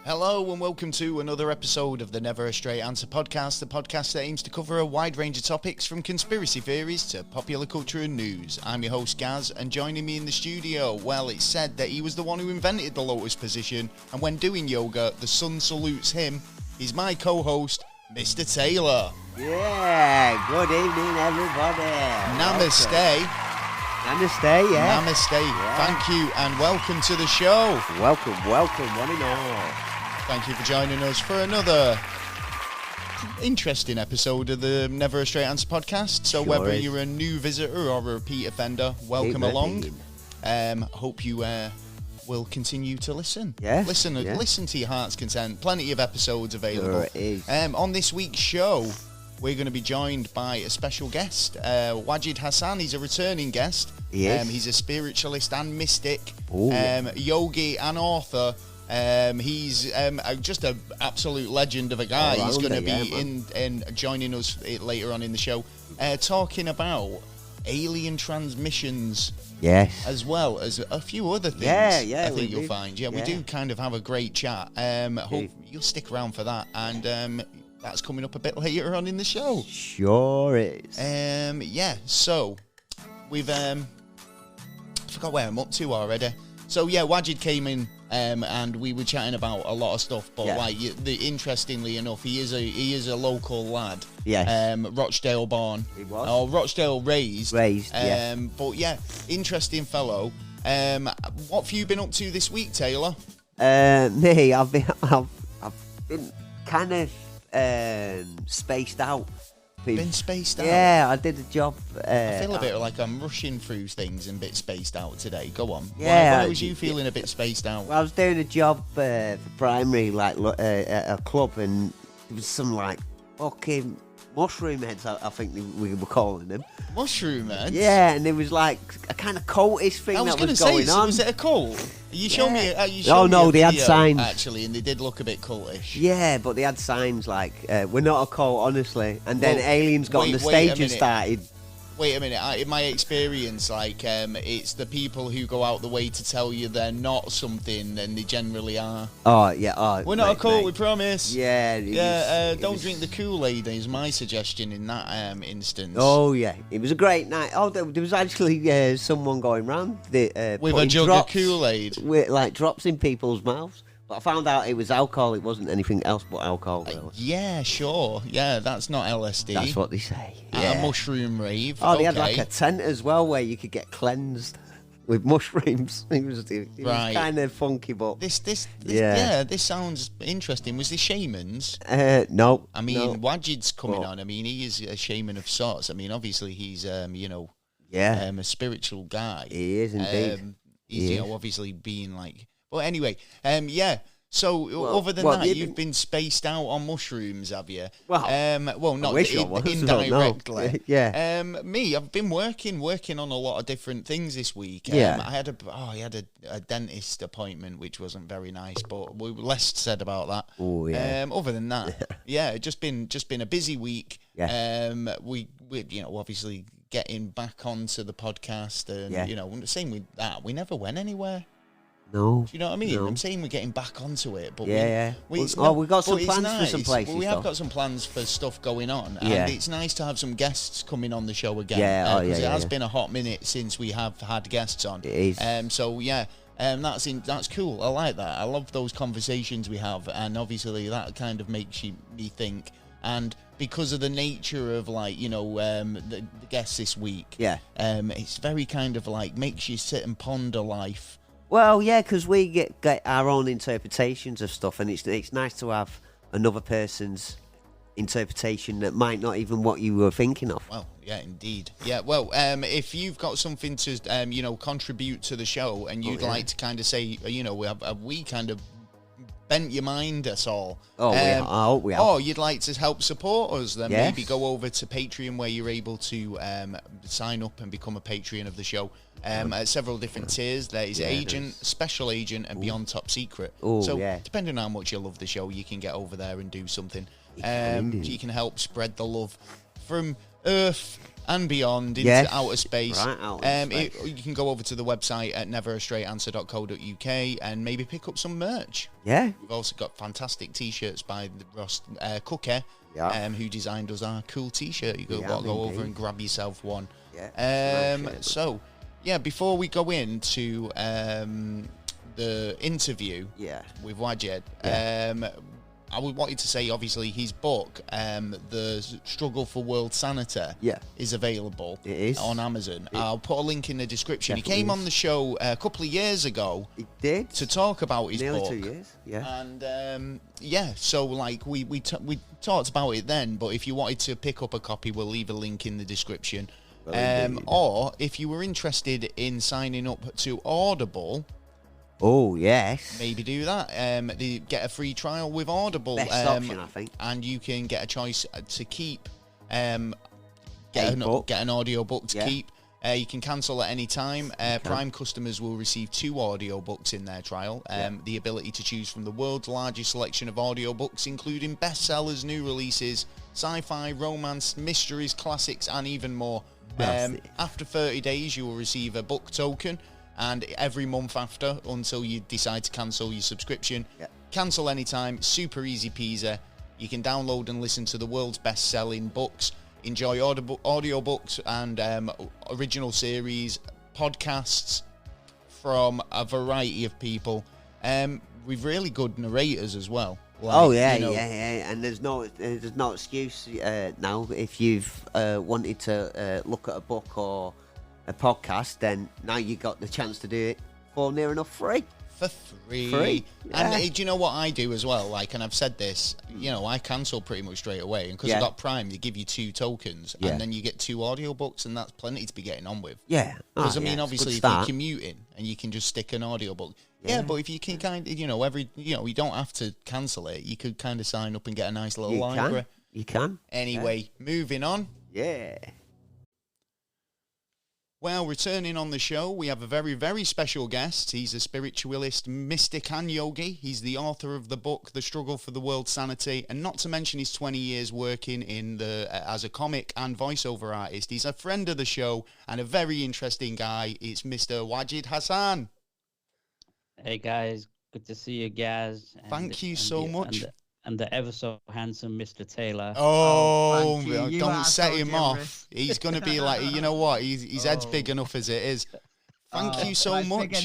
Hello and welcome to another episode of the Never a Straight Answer podcast, the podcast that aims to cover a wide range of topics from conspiracy theories to popular culture and news. I'm your host Gaz, and joining me in the studio, well, it's said that he was the one who invented the lotus position, and when doing yoga, the sun salutes him. He's my co-host, Mr. Taylor. Yeah, good evening everybody. Namaste. Welcome. Namaste, yeah. Namaste. Yeah. Thank you and welcome to the show. Welcome, one and all. Thank you for joining us for another interesting episode of the Never a Straight Answer podcast. So whether you're a new visitor or a repeat offender, welcome along. Hope you will continue to listen. Yes, listen to your heart's content. Plenty of episodes available. Sure it is. On this week's show, we're going to be joined by a special guest, Wajid Hassan. He's a returning guest. Yes. He's a spiritualist and mystic, Ooh. yogi and author. He's just an absolute legend of a guy. He's going to be in joining us later on in the show, talking about alien transmissions. Yes. As well as a few other things. Yeah, I think you'll find. Yeah, we do kind of have a great chat. Hope you'll stick around for that. And that's coming up a bit later on in the show. Sure is. So we've I forgot where I'm up to already. So yeah, Wajid came in and we were chatting about a lot of stuff, but interestingly enough, he is a local lad. Yes. Rochdale born. He was. Or Rochdale raised. Yeah. But yeah, interesting fellow. What have you been up to this week, Taylor? Me, I've been kind of spaced out. Been spaced out? Yeah, I did a job. I feel a bit like I'm rushing through things and a bit spaced out today. Go on. Yeah. Why was you feeling a bit spaced out? Well, I was doing a job for primary, like at a club, and there was some like fucking mushroom heads, I think we were calling them. Mushroom heads? Yeah, and there was like a kind of cultish thing that was going on. Was it a cult? You showed me. They had signs actually, and they did look a bit cultish. Yeah, but they had signs like "We're not a cult, honestly." And then aliens got on the stage and started. Wait a minute. In my experience, it's the people who go out the way to tell you they're not something, and they generally are. Oh yeah. Oh, we're not a cult, we promise. Yeah. Don't drink the Kool-Aid is my suggestion in that instance. Oh yeah, it was a great night. Oh, there was actually someone going round with a jug of Kool-Aid, with like drops in people's mouths. But I found out it was alcohol. It wasn't anything else but alcohol. Yeah, sure. Yeah, that's not LSD. That's what they say. A mushroom rave. Oh, they had like a tent as well where you could get cleansed with mushrooms. It was kind of funky, but this sounds interesting. Was this shamans? No. I mean, Wajid's coming on. I mean, he is a shaman of sorts. I mean, obviously he's a spiritual guy. He is indeed. He's obviously being like. But anyway, So other than that, you've been spaced out on mushrooms, have you? Well, not indirectly. Yeah. Me, I've been working on a lot of different things this week. Yeah. I had a dentist appointment, which wasn't very nice, but less said about that. Oh yeah. Other than that, just been a busy week. Yeah. We obviously getting back onto the podcast, and same with that. We never went anywhere. No. Do you know what I mean? No. I'm saying we're getting back onto it, but we've got some plans for some places. Well, we have got some plans for stuff going on, and it's nice to have some guests coming on the show again. Because it has been a hot minute since we have had guests on. It is. That's cool. I like that. I love those conversations we have, and obviously that kind of makes me think. And because of the nature of the guests this week, it's very kind of like makes you sit and ponder life. Well, yeah, because we get our own interpretations of stuff, and it's nice to have another person's interpretation that might not even what you were thinking of. Well, yeah, indeed. Yeah, well, if you've got something to, contribute to the show, and you'd like to kind of say, we kind of bent your mind at all. We have. Or you'd like to help support us, then maybe go over to Patreon, where you're able to sign up and become a Patreon of the show. At several different tiers. There is Agent, Special Agent, and Beyond Top Secret. Depending on how much you love the show, you can get over there and do something. You can help spread the love from Earth and beyond into Yes. outer space. Right, outer space. You can go over to the website at neverastraightanswer.co.uk and maybe pick up some merch. Yeah. We've also got fantastic T-shirts by Ross Cooker, who designed us our cool T-shirt. You go over and grab yourself one. Yeah. So, yeah, before we go into the interview with Wajid, I would want you to say, obviously, his book, The Struggle for World Sanity, is available on Amazon. I'll put a link in the description. He came on the show a couple of years ago. He did. To talk about his Nearly book. 2 years, yeah. And, so, like, we talked about it then, but if you wanted to pick up a copy, we'll leave a link in the description. Or, if you were interested in signing up to Audible... Oh, yes. Maybe do that. They get a free trial with Audible. Best option, I think. And you can get a choice to keep, get an audio book to keep. You can cancel at any time. Prime customers will receive 2 audiobooks in their trial. The ability to choose from the world's largest selection of audiobooks, including bestsellers, new releases, sci-fi, romance, mysteries, classics, and even more. After 30 days, you will receive a book token. And every month after, until you decide to cancel your subscription. Cancel anytime, super easy peasy. You can download and listen to the world's best-selling books, enjoy audiobooks and original series, podcasts from a variety of people. With really good narrators as well. Like, and there's no excuse now if you've wanted to look at a book or a podcast, then now you got the chance to do it for near enough free. For free. And do you know what I do as well? Like, and I've said this, I cancel pretty much straight away. And because I've got Prime, they give you 2 tokens, and then you get 2 audiobooks, and that's plenty to be getting on with. Because, obviously, if you're commuting, and you can just stick an audiobook. But if you can kind of, you don't have to cancel it. You could kind of sign up and get a nice little library. You can. Anyway, moving on. Yeah. Well, returning on the show, we have a very, very special guest. He's a spiritualist, mystic and yogi. He's the author of the book, The Struggle for the World Sanity, and not to mention his 20 years working as a comic and voiceover artist. He's a friend of the show and a very interesting guy. It's Mr. Wajid Hassan. Hey, guys. Good to see you, guys. Thank you so much. And the ever so handsome Mr. Taylor. Oh, don't set him off. He's going to be like, you know what? His head's big enough as it is. Thank you so much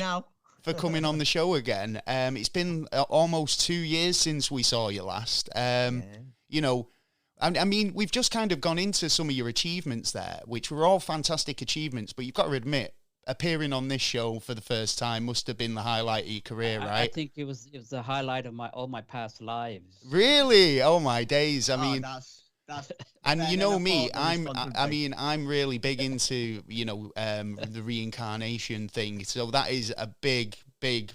for coming on the show again. It's been almost 2 years since we saw you last. I mean, we've just kind of gone into some of your achievements there, which were all fantastic achievements, but you've got to admit, appearing on this show for the first time must have been the highlight of your career, right? I think it was the highlight of all my past lives. Really? Oh my days! I mean, that's and you know me, I'm really big into the reincarnation thing. So that is a big thing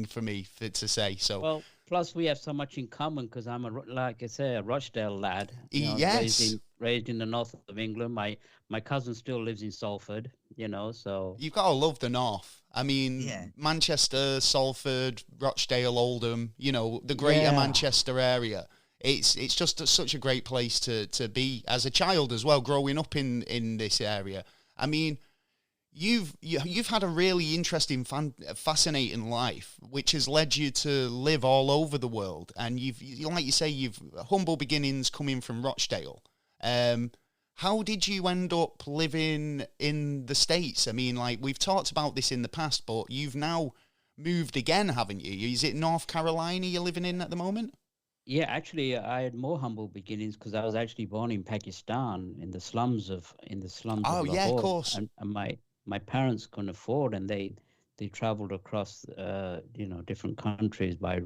for me to say. So well, plus we have so much in common because I'm a Rochdale lad. Yes. Raised in the north of England. My cousin still lives in Salford, so... You've got to love the north. I mean, Manchester, Salford, Rochdale, Oldham, the greater Manchester area. It's just such a great place to be as a child as well, growing up in this area. I mean, you've had a really interesting, fascinating life, which has led you to live all over the world. And you've humble beginnings coming from Rochdale. How did you end up living in the States? I mean, like, we've talked about this in the past, but you've now moved again, haven't you? Is it North Carolina you're living in at the moment? Yeah, actually, I had more humble beginnings because I was actually born in Pakistan in the slums of Oh, yeah, of course. And my parents couldn't afford, and they traveled across different countries by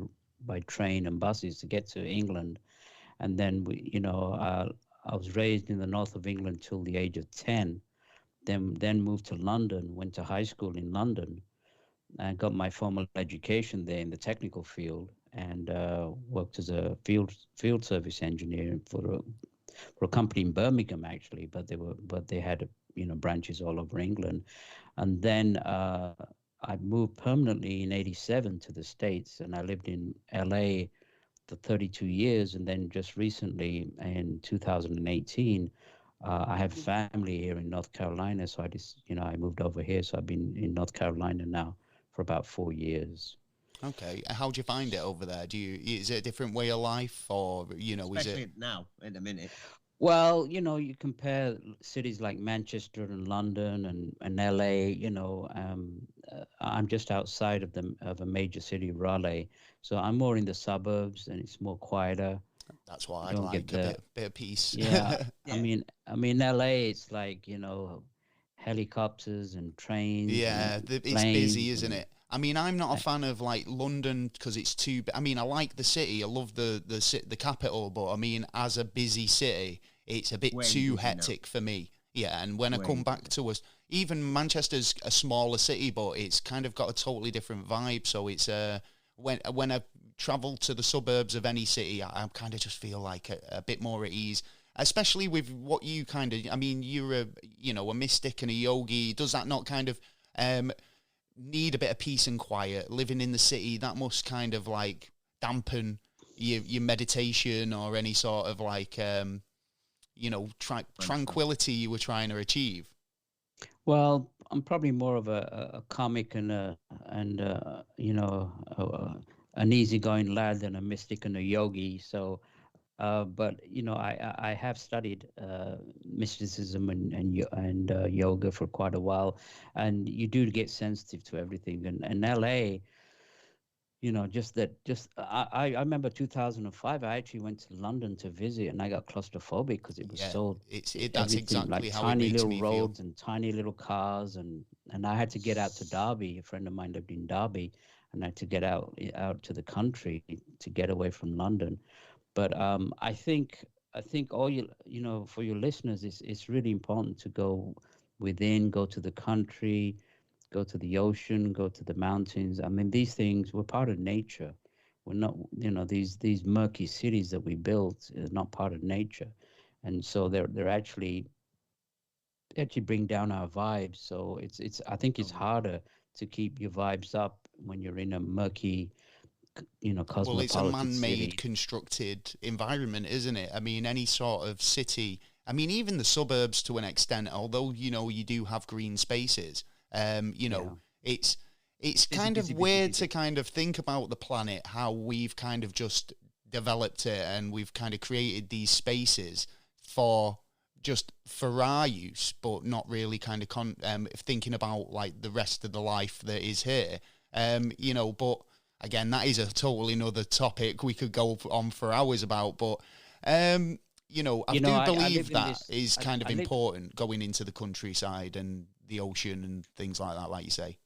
train and buses to get to England, and then I was raised in the north of England till the age of 10, then moved to London, went to high school in London, and got my formal education there in the technical field, and worked as a field service engineer for a company in Birmingham, actually, but they had branches all over England, and then I moved permanently in '87 to the States, and I lived in LA for 32 years, and then just recently in 2018 I have family here in North Carolina, so I just, I moved over here. So I've been in North Carolina now for about 4 years. Okay. How do you find it over there? Is it a different way of life, or is it? Especially now, in a minute. Well, you compare cities like Manchester and London and LA, I'm just outside of a major city, Raleigh. So I'm more in the suburbs and it's more quieter. That's what You I'd don't get like, a the, bit of peace. yeah, I Yeah. mean, I mean, LA, it's like, helicopters and trains and Yeah, it's busy, planes isn't and it? I mean, I'm not a uh, fan of like London because it's too. I mean, I like the city. I love the capital, but I mean, as a busy city, it's a bit Way too busy now. hectic for me. Yeah, and when I come Way back busy. to us, even Manchester's a smaller city, but it's kind of got a totally different vibe. So it's when I travel to the suburbs of any city, I kind of just feel like a bit more at ease. Especially with what you kind of, I mean, you're a mystic and a yogi. Does that not kind of um, need a bit of peace and quiet? Living in the city, that must kind of like dampen your meditation or any sort of like Understand. tranquility you were trying to achieve. well, I'm probably more of a comic an easygoing lad than a mystic and a yogi. So, but I have studied mysticism and yoga for quite a while, and you do get sensitive to everything. And LA, I remember 2005. I actually went to London to visit, and I got claustrophobic because it was Yeah, so that's everything like exactly how it tiny makes little me feel. roads and tiny little cars, and I had to get out to Derby. A friend of mine lived in Derby, and I had to get out to the country to get away from London. But I think all for your listeners, it's really important to go within, go to the country, go to the ocean, go to the mountains. I mean, these things, we're part of nature. We're not, these murky cities that we built is not part of nature, and so they're actually bring down our vibes. So it's I think it's Totally. harder to keep your vibes up when you're in a murky, Well, it's a cosmopolitan man-made, city. constructed environment, isn't it? I mean, any sort of city. I mean, even the suburbs to an extent. Although you do have green spaces. Yeah, It's Busy, kind of busy, busy, weird to busy. kind of think about the planet, how we've kind of just developed it, and we've kind of created these spaces for just for our use, but not really kind of thinking about like the rest of the life that is here. But again, that is a totally another topic we could go on for hours about. But I do I believe live in that this. is kind of I live. important going into the countryside and the ocean and things like that, like you say.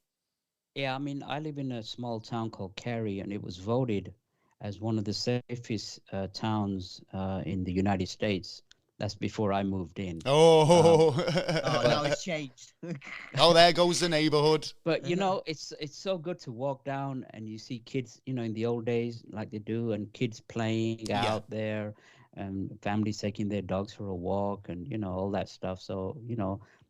Yeah, I mean, I live in a small town called Cary, and it was voted as one of the safest towns in the United States. That's before I moved in. Um, Oh, Oh, now but it's changed. oh, there goes the neighborhood. but it's so good to walk down and you see kids, in the old days like they do, and kids playing Yeah, out there, and families taking their dogs for a walk, and all that stuff. So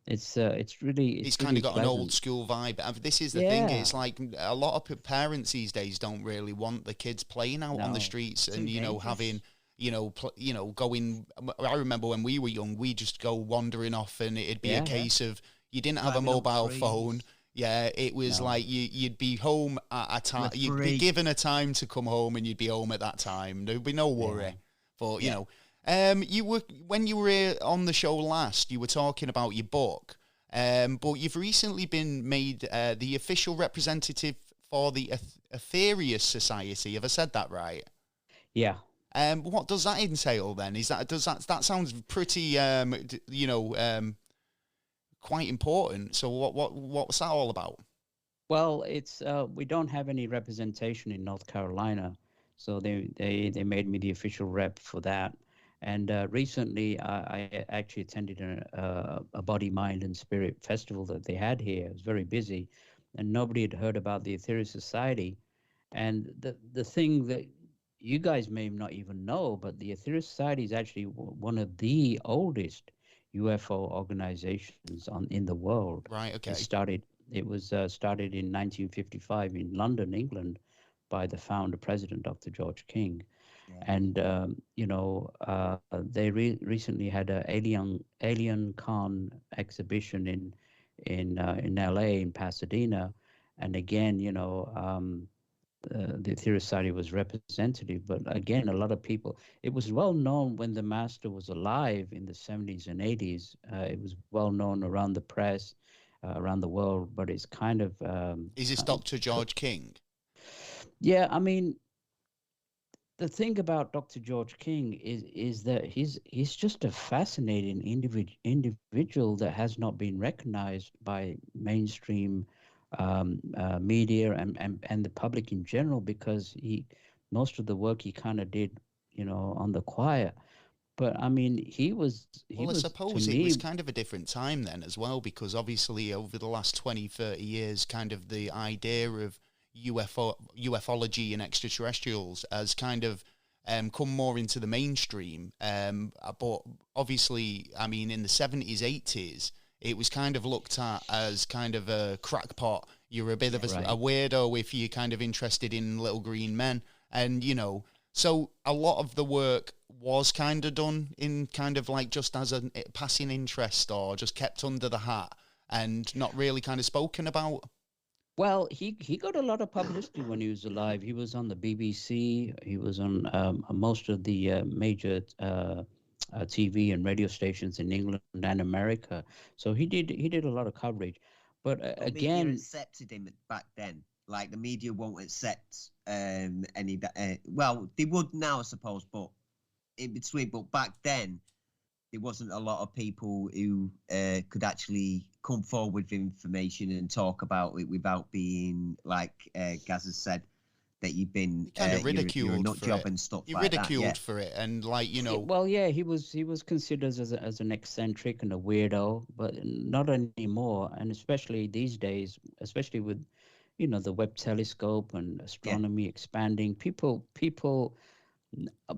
it's really it's it's kind really of got an old pleasant. school vibe. This is the thing. Yeah, It's like a lot of parents these days don't really want the kids playing out on the no, streets Too and having dangerous. going. I remember when we were young, we just go wandering off, and it'd be a yeah, Yeah. case of you didn't have a Climbing up mobile phone. trees. Yeah, it was no, like you'd be home at a time. We're You'd be free. given a time to come home, and you'd be home at that time. There'd be no yeah. worry. But Yeah. you were when you were here on the show last, you were talking about your book. But you've recently been made the official representative for the Aetherius Society. Have I said that right? Yeah. What does that entail then? That sounds pretty quite important. So what's that all about? Well, it's we don't have any representation in North Carolina, so they made me the official rep for that. And recently, I actually attended a body, mind, and spirit festival that they had here. It was very busy, and nobody had heard about the Aetherius Society. And the thing that you guys may not even know, but the Aetherius Society is actually one of the oldest UFO organizations in the world. Right. It Okay. started it was started in 1955 in London, England, by the founder president, Dr. George King. And they recently had a Alien Con exhibition in LA, in Pasadena, and again, the Aetherius Society was representative. But again, a lot of people. It was well known when the master was alive in the 70s and 80s. It was well known around the press, around the world. But it's kind of Is this Dr. George King? Yeah, I mean, the thing about Dr. George King is that he's just a fascinating individual that has not been recognized by mainstream media and the public in general, because most of the work he kind of did, on the quiet. But I mean, Well, I suppose it was kind of a different time then as well, because obviously over the last 20, 30 years, kind of the idea of ufology and extraterrestrials has kind of come more into the mainstream. But obviously, I mean, in the 70s, 80s, it was kind of looked at as kind of a crackpot. You're a bit of a weirdo if you're kind of interested in little green men. And, so a lot of the work was kind of done in kind of like just as a passing interest, or just kept under the hat and not really kind of spoken about. Well, he got a lot of publicity when he was alive. He was on the BBC. He was on most of the major TV and radio stations in England and America. So he did a lot of coverage. But again, media accepted him back then. Like the media won't accept any. Well, they would now, I suppose, but in between. But back then, there wasn't a lot of people who could actually come forward with information and talk about it without being, like Gaz has said, that you've been kind of ridiculed you're a nut for job it. and stuff You're like ridiculed that, for it, and like Well, yeah, he was considered as an eccentric and a weirdo, but not anymore. And especially these days, especially with the Webb telescope and astronomy expanding, people.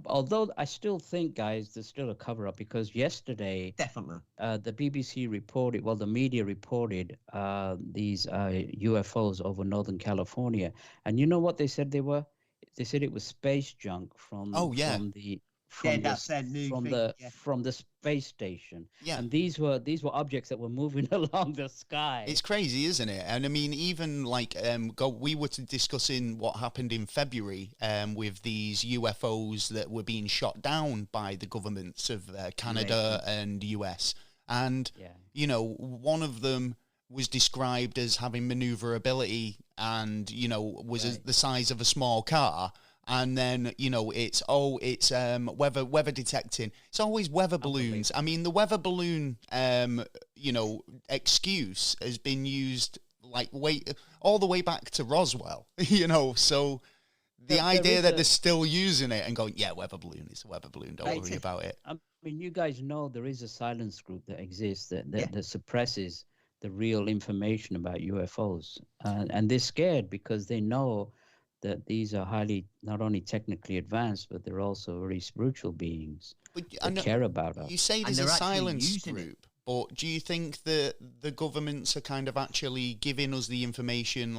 Although I still think, guys, there's still a cover up, because yesterday, definitely, the BBC reported, well, the media reported these UFOs over Northern California, and you know what they said they were? They said it was space junk from the space station. Yeah. And these were objects that were moving along the sky. It's crazy, isn't it? And I mean, even like we were discussing what happened in February with these UFOs that were being shot down by the governments of Canada and US, and one of them was described as having maneuverability and was the size of a small car. And then, it's weather detecting. It's always weather balloons. I mean, the weather balloon, excuse has been used all the way back to Roswell, so the idea that they're still using it and going, yeah, weather balloon is a weather balloon. Don't worry about it. I mean, you guys know there is a silence group that exists that suppresses the real information about UFOs. And they're scared because they know that these are highly, not only technically advanced, but they're also very spiritual beings that care about us. You say there's a silence group, but do you think that the governments are kind of actually giving us the information,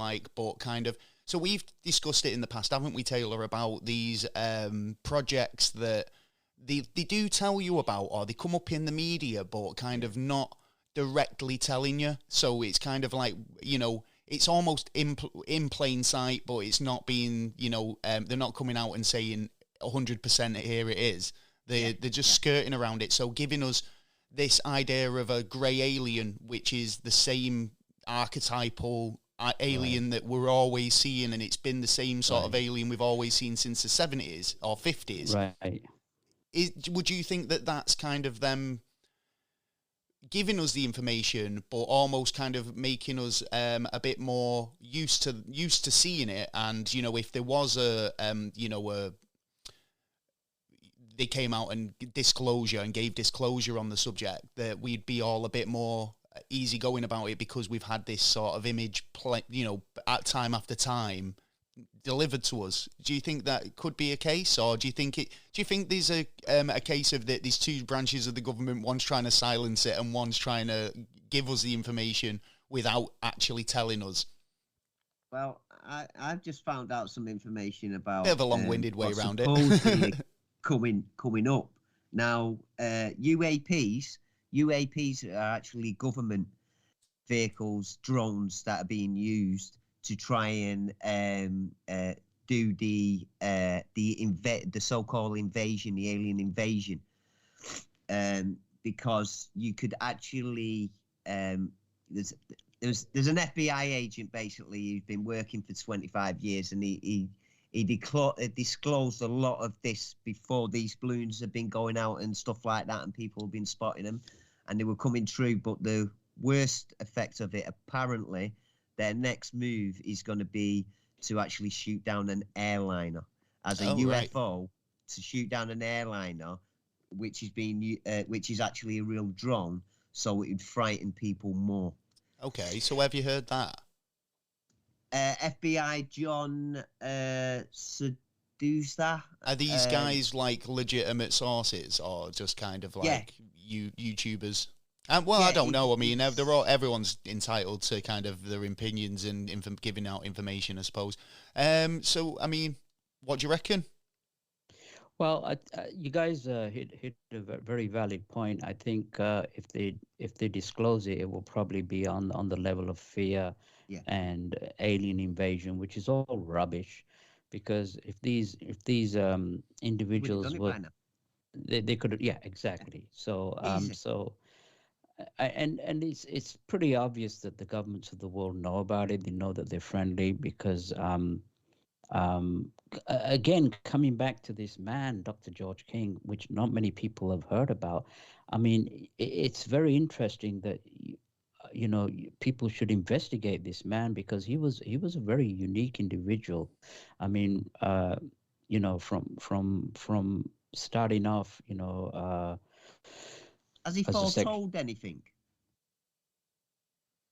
so we've discussed it in the past, haven't we, Taylor, about these projects that they do tell you about, or they come up in the media, but kind of not directly telling you. So it's kind of like, it's almost in plain sight, but it's not being, they're not coming out and saying 100% here it is. They're just skirting around it. So giving us this idea of a grey alien, which is the same archetypal alien that we're always seeing, and it's been the same sort of alien we've always seen since the 70s or 50s. Right. Would you think that that's kind of them giving us the information, but almost kind of making us a bit more used to seeing it? And if there was they came out and gave disclosure on the subject, that we'd be all a bit more easygoing about it, because we've had this sort of image at time after time delivered to us. Do you think that could be a case, or do you think there's a case of that these two branches of the government, one's trying to silence it and one's trying to give us the information without actually telling us? Well, I've just found out some information Bit about of a long-winded way what's around it. supposedly coming up. Now, UAPs are actually government vehicles, drones that are being used to try and do the so-called invasion, the alien invasion, because you could actually there's there's an FBI agent basically who's been working for 25 years, and he disclosed a lot of this before these balloons have been going out and stuff like that, and people have been spotting them, and they were coming true. But the worst effect of it, apparently, their next move is going to be to actually shoot down an airliner as a UFO, right, to shoot down an airliner, which is actually a real drone, so it would frighten people more. Okay, so have you heard that? FBI John Sedusa. Are these guys like legitimate sources, or just kind of like YouTubers? Well, I don't know. I mean, everyone's entitled to kind of their opinions and giving out information, I suppose. So, I mean, what do you reckon? Well, you guys hit a very valid point. I think if they disclose it, it will probably be on the level of fear and alien invasion, which is all rubbish. Because if these individuals were, they could, exactly. So and it's pretty obvious that the governments of the world know about it. They know that they're friendly because again, coming back to this man, Dr. George King, which not many people have heard about. I mean, it's very interesting that people should investigate this man, because he was a very unique individual. I mean, from starting off, has he foretold anything?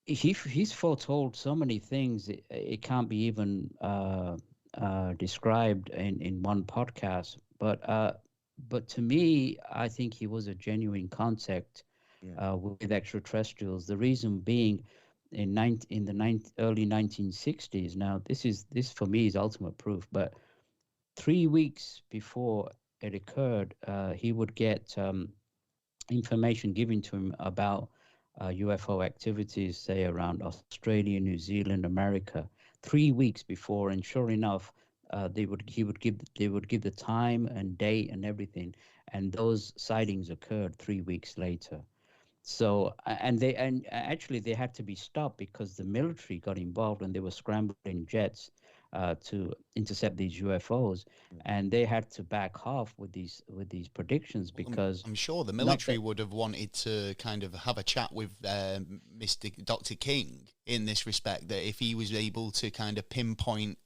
He's foretold so many things it can't be even described in one podcast. But to me, I think he was a genuine contact with extraterrestrials. The reason being, in the early 1960s. Now, this for me is ultimate proof. But 3 weeks before it occurred, he would get information given to him about UFO activities, say around Australia, New Zealand, America, 3 weeks before, and sure enough, they would give the time and date and everything, and those sightings occurred 3 weeks later. So and actually they had to be stopped because the military got involved, and they were scrambling jets to intercept these UFOs, and they had to back off with these predictions, because I'm sure the military would have wanted to kind of have a chat with Mr. Dr. King in this respect, that if he was able to kind of pinpoint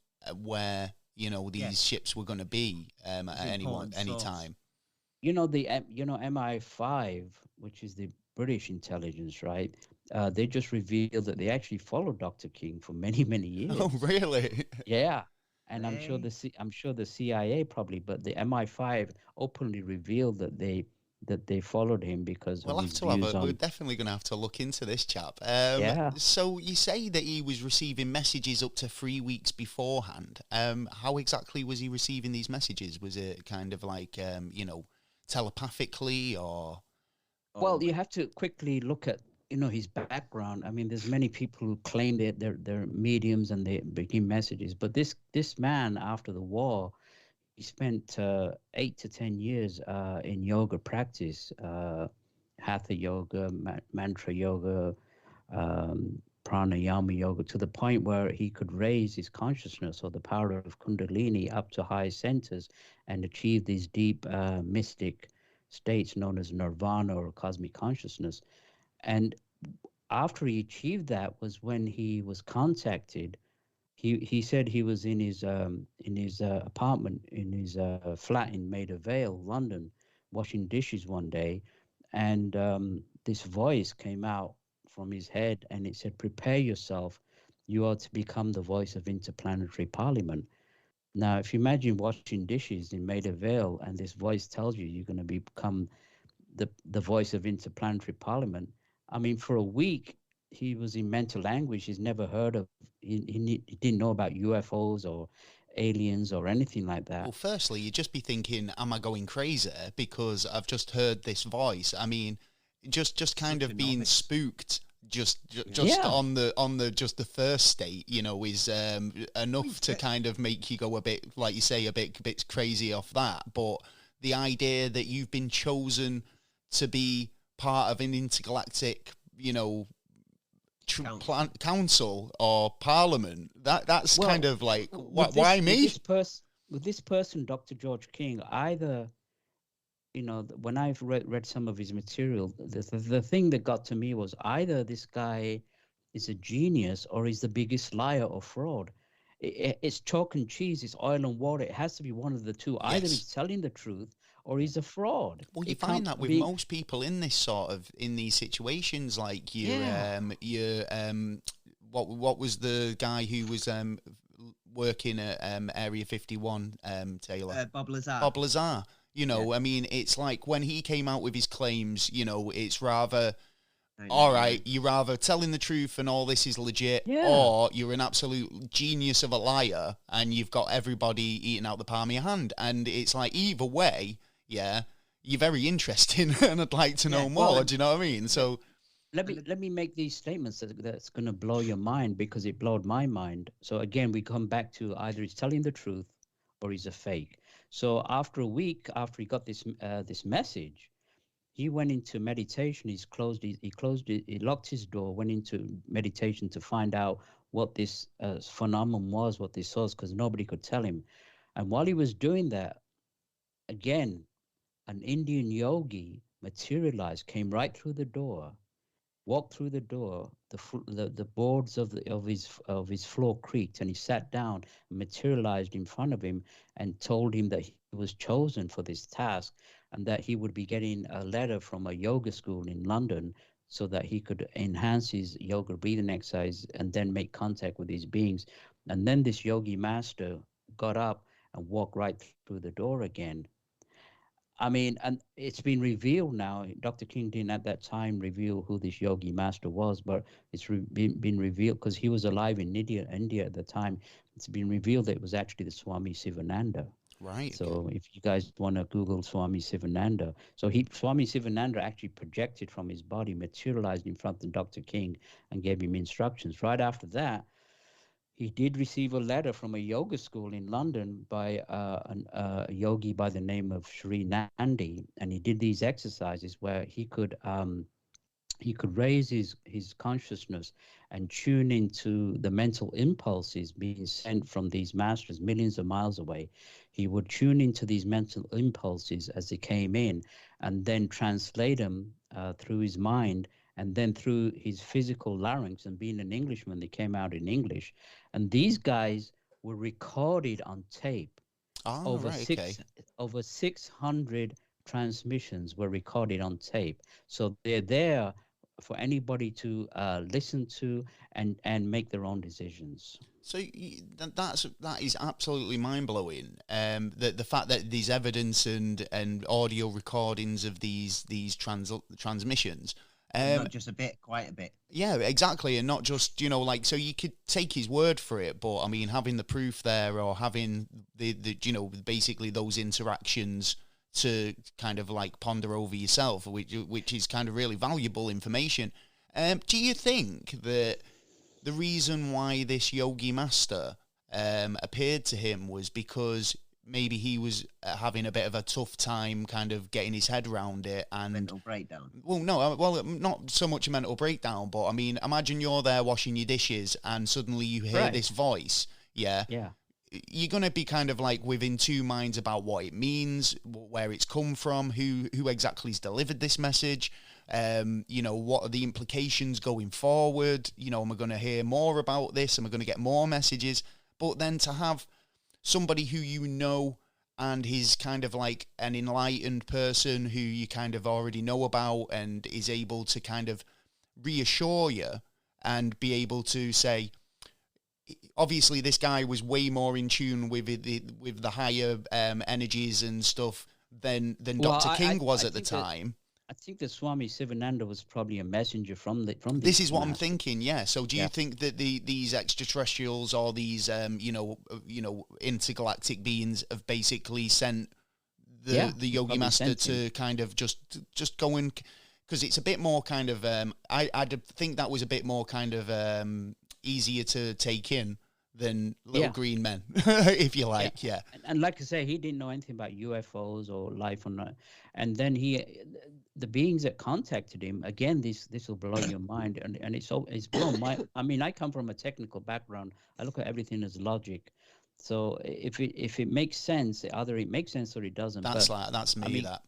where these ships were going to be at any time. The MI5, which is the British intelligence, right? They just revealed that they actually followed Dr. King for many, many years. Oh, really? Yeah, and I'm sure the CIA probably, but the MI5 openly revealed that they followed him because of his views on. We're definitely going to have to look into this chap. Yeah. So you say that he was receiving messages up to 3 weeks beforehand. How exactly was he receiving these messages? Was it kind of like telepathically, or? Well, you have to quickly look at his background. I mean, there's many people who claim that they're mediums and they bring messages, but this man, after the war, he spent 8 to 10 years in yoga practice, hatha yoga, mantra yoga, pranayama yoga, to the point where he could raise his consciousness, or the power of kundalini, up to high centers and achieve these deep mystic states known as nirvana or cosmic consciousness. And after he achieved that was when he was contacted. He said he was in his apartment, in his flat in Maida Vale, London, washing dishes one day, and this voice came out from his head, and it said, "Prepare yourself. You are to become the voice of interplanetary parliament." Now, if you imagine washing dishes in Maida Vale, and this voice tells you you're going to become the voice of interplanetary parliament, I mean, for a week, he was in mental anguish. He's never heard of. He didn't know about UFOs or aliens or anything like that. Well, firstly, you'd just be thinking, am I going crazy because I've just heard this voice? I mean, just kind Such of a being novice. spooked just Yeah. on the just the first state, is enough to kind of make you go a bit, like you say, a bit crazy off that. But the idea that you've been chosen to be part of an intergalactic, council or parliament, that's Well, kind of like, with why me? with this person, Dr. George King, either when I've read some of his material, the thing that got to me was either this guy is a genius or he's the biggest liar or fraud. It's chalk and cheese, it's oil and water. It has to be one of the two. Either Yes. he's telling the truth or he's a fraud. Well, you It find can't that with be. most people in this in these situations, like what was the guy who was working at Area 51, Taylor? Bob Lazar. Bob Lazar. I mean, it's like when he came out with his claims, it's rather, all right, you're rather telling the truth and all this is legit, Yeah. or you're an absolute genius of a liar and you've got everybody eating out the palm of your hand. And it's like, either way, yeah, you're very interesting and I'd like to know more. well, Do you know what I mean? So Let me make these statements that's going to blow your mind, because it blowed my mind. So again, we come back to either he's telling the truth or he's a fake. So after a week, after he got this message, he went into meditation. He locked his door, went into meditation to find out what this phenomenon was, what this was, because nobody could tell him. And while he was doing that, again, an Indian yogi materialized, came right through the door, walked through the door. The boards of his floor creaked, and he sat down and materialized in front of him and told him that he was chosen for this task, and that he would be getting a letter from a yoga school in London so that he could enhance his yoga breathing exercise and then make contact with these beings. And then this yogi master got up and walked right through the door again. I mean, and it's been revealed now. Dr. King didn't at that time reveal who this yogi master was, but it's been revealed because he was alive in India at the time. It's been revealed that it was actually the Swami Sivananda. right. So if you guys want to Google Swami Sivananda, Swami Sivananda actually projected from his body, materialized in front of Dr. King, and gave him instructions. Right after that, he did receive a letter from a yoga school in London by a yogi by the name of Sri Nandi, and he did these exercises where he could raise his consciousness and tune into the mental impulses being sent from these masters millions of miles away. He would tune into these mental impulses as they came in, and then translate them through his mind, and then through his physical larynx. And being an Englishman, they came out in English. And these guys were recorded on tape. Oh, right, okay. Over 600 transmissions were recorded on tape. So they're there for anybody to listen to and make their own decisions. So that is absolutely mind blowing. The fact that there's evidence and audio recordings of these transmissions. Not just a bit, quite a bit. Yeah, exactly, and not just so you could take his word for it, but I mean having the proof there, or having the basically those interactions to kind of like ponder over yourself, which is kind of really valuable information. Do you think that the reason why this yogi master appeared to him was because maybe he was having a bit of a tough time kind of getting his head around it, and Mental breakdown. not so much a mental breakdown, but I mean, imagine you're there washing your dishes and suddenly you hear Right. this voice. Yeah. You're going to be kind of like within two minds about what it means, where it's come from, who exactly has delivered this message, what are the implications going forward, am I going to hear more about this, am I going to get more messages? But then to have somebody who and he's kind of like an enlightened person who you kind of already know about and is able to kind of reassure you and be able to say, obviously this guy was way more in tune with the higher energies and stuff than Dr. King was at the time. I think that Swami Sivananda was probably a messenger from This these is what I'm masters. thinking. Yeah. So, do you Yeah, think that these extraterrestrials or these intergalactic beings have basically sent yeah, the they Yogi probably Master sent him. to kind of just go and, because it's a bit more kind of I'd think that was a bit more kind of easier to take in than little Yeah, green men, if you yeah, like. Yeah. and like I say, he didn't know anything about UFOs or life on Earth. And then the beings that contacted him again. This will blow your mind, and it's blown my. I mean, I come from a technical background. I look at everything as logic. So if it makes sense, either it makes sense or it doesn't. But That's I me. mean, That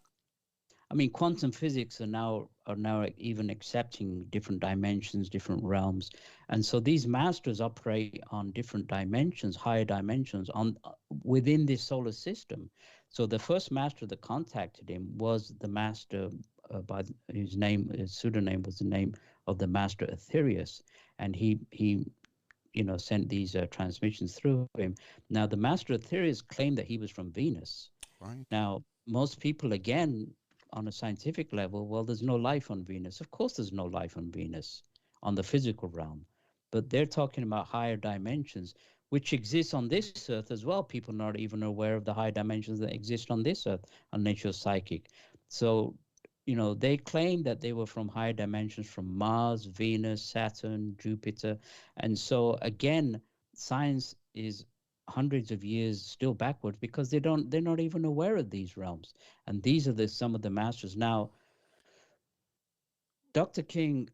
quantum physics are now even accepting different dimensions, different realms, and so these masters operate on different dimensions, higher dimensions on within this solar system. So the first master that contacted him was the master by his name, his pseudonym was the name of the master Aetherius, and he sent these transmissions through him. Now the master Aetherius claimed that he was from Venus. right. Now, most people, again, on a scientific level, well, there's no life on Venus. Of course, there's no life on Venus on the physical realm. But they're talking about higher dimensions, which exist on this earth as well. People not even aware of the higher dimensions that exist on this earth, on nature's psychic. So, they claim that they were from higher dimensions from Mars, Venus, Saturn, Jupiter. And so, again, science is hundreds of years still backwards because they're not even aware of these realms, and these are some of the masters. Now Dr. King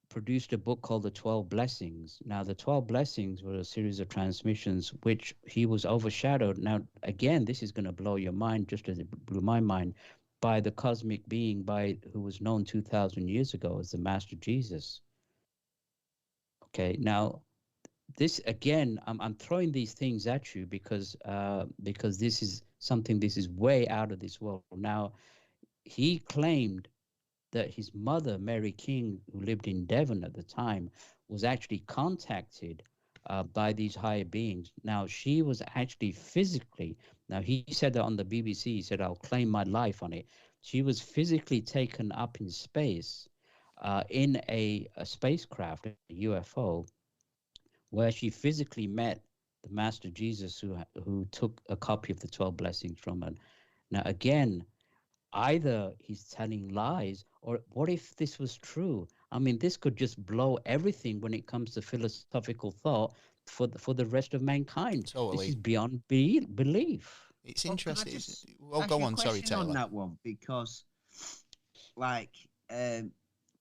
produced a book called The 12 Blessings. Now the 12 Blessings were a series of transmissions which he was overshadowed. Now again, this is going to blow your mind, just as it blew my mind, by the cosmic being who was known 2,000 years ago as the Master Jesus. Okay, now this again, I'm throwing these things at you because this is way out of this world. Now he claimed that his mother, Mary King, who lived in Devon at the time, was actually contacted by these higher beings. Now she was actually physically. Now he said that on the BBC. He said, "I'll claim my life on it." She was physically taken up in space in a spacecraft, a UFO, where she physically met the Master Jesus, who took a copy of the 12 blessings from her. Now, again, either he's telling lies, or what if this was true? I mean, this could just blow everything when it comes to philosophical thought for the rest of mankind. This is Totally. beyond belief. It's Well, can I interesting. just Well, ask go you a on. Sorry, question on Taylor. that one? Because, like,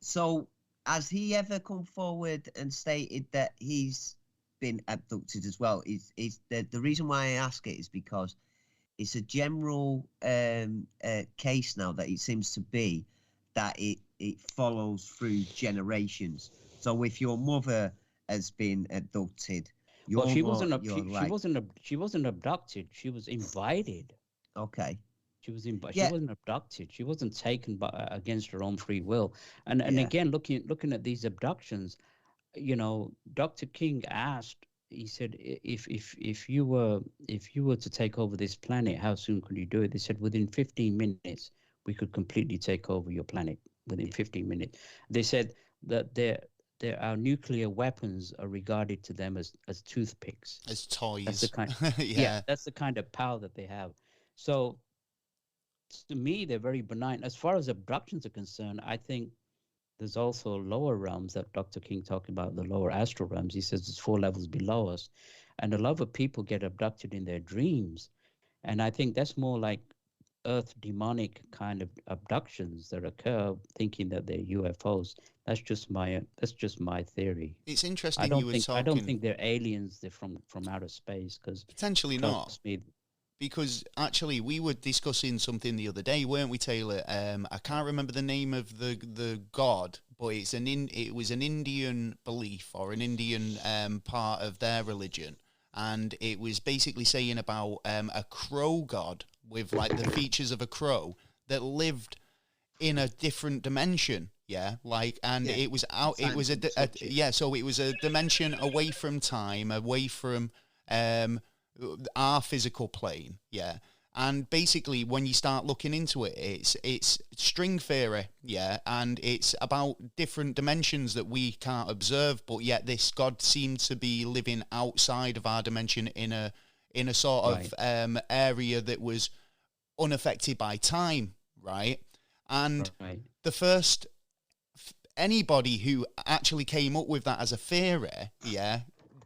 so has he ever come forward and stated that he's been abducted as well? Is the reason why I ask it is because it's a general case now that it seems to be that it follows through generations. So if your mother has been abducted, Well, she you're wasn't you're like, she wasn't abducted. She was invited. okay, She yeah, wasn't abducted. She wasn't taken by against her own free will. And yeah, again, looking at these abductions, Dr. King asked. He said, if you were to take over this planet, how soon could you do it? They said within 15 minutes we could completely take over your planet within 15 minutes. They said that our nuclear weapons are regarded to them as toothpicks. As That's the toys. kind, yeah, Yeah. that's the kind of power that they have. So to me, they're very benign. As far as abductions are concerned, I think there's also lower realms that Dr. King talked about, the lower astral realms. He says it's 4 levels below us. And a lot of people get abducted in their dreams. And I think that's more like earth demonic kind of abductions that occur, thinking that they're UFOs. That's just my theory. It's I interesting you don't were think I don't talking. think they're aliens. They're from outer space, because Potentially not. trust me. Because actually, we were discussing something the other day, weren't we, Taylor? I can't remember the name of the god, but it was an Indian belief or an Indian part of their religion, and it was basically saying about a crow god with like the features of a crow that lived in a different dimension. Yeah, like, and yeah. it was out. It was Science can touch it. yeah. So it was a dimension away from time, away from um our physical plane. Yeah, And basically, when you start looking into it, it's string theory, yeah, and it's about different dimensions that we can't observe, but yet this God seemed to be living outside of our dimension in a sort of area that was unaffected by time, right? And the first anybody who actually came up with that as a theory, yeah,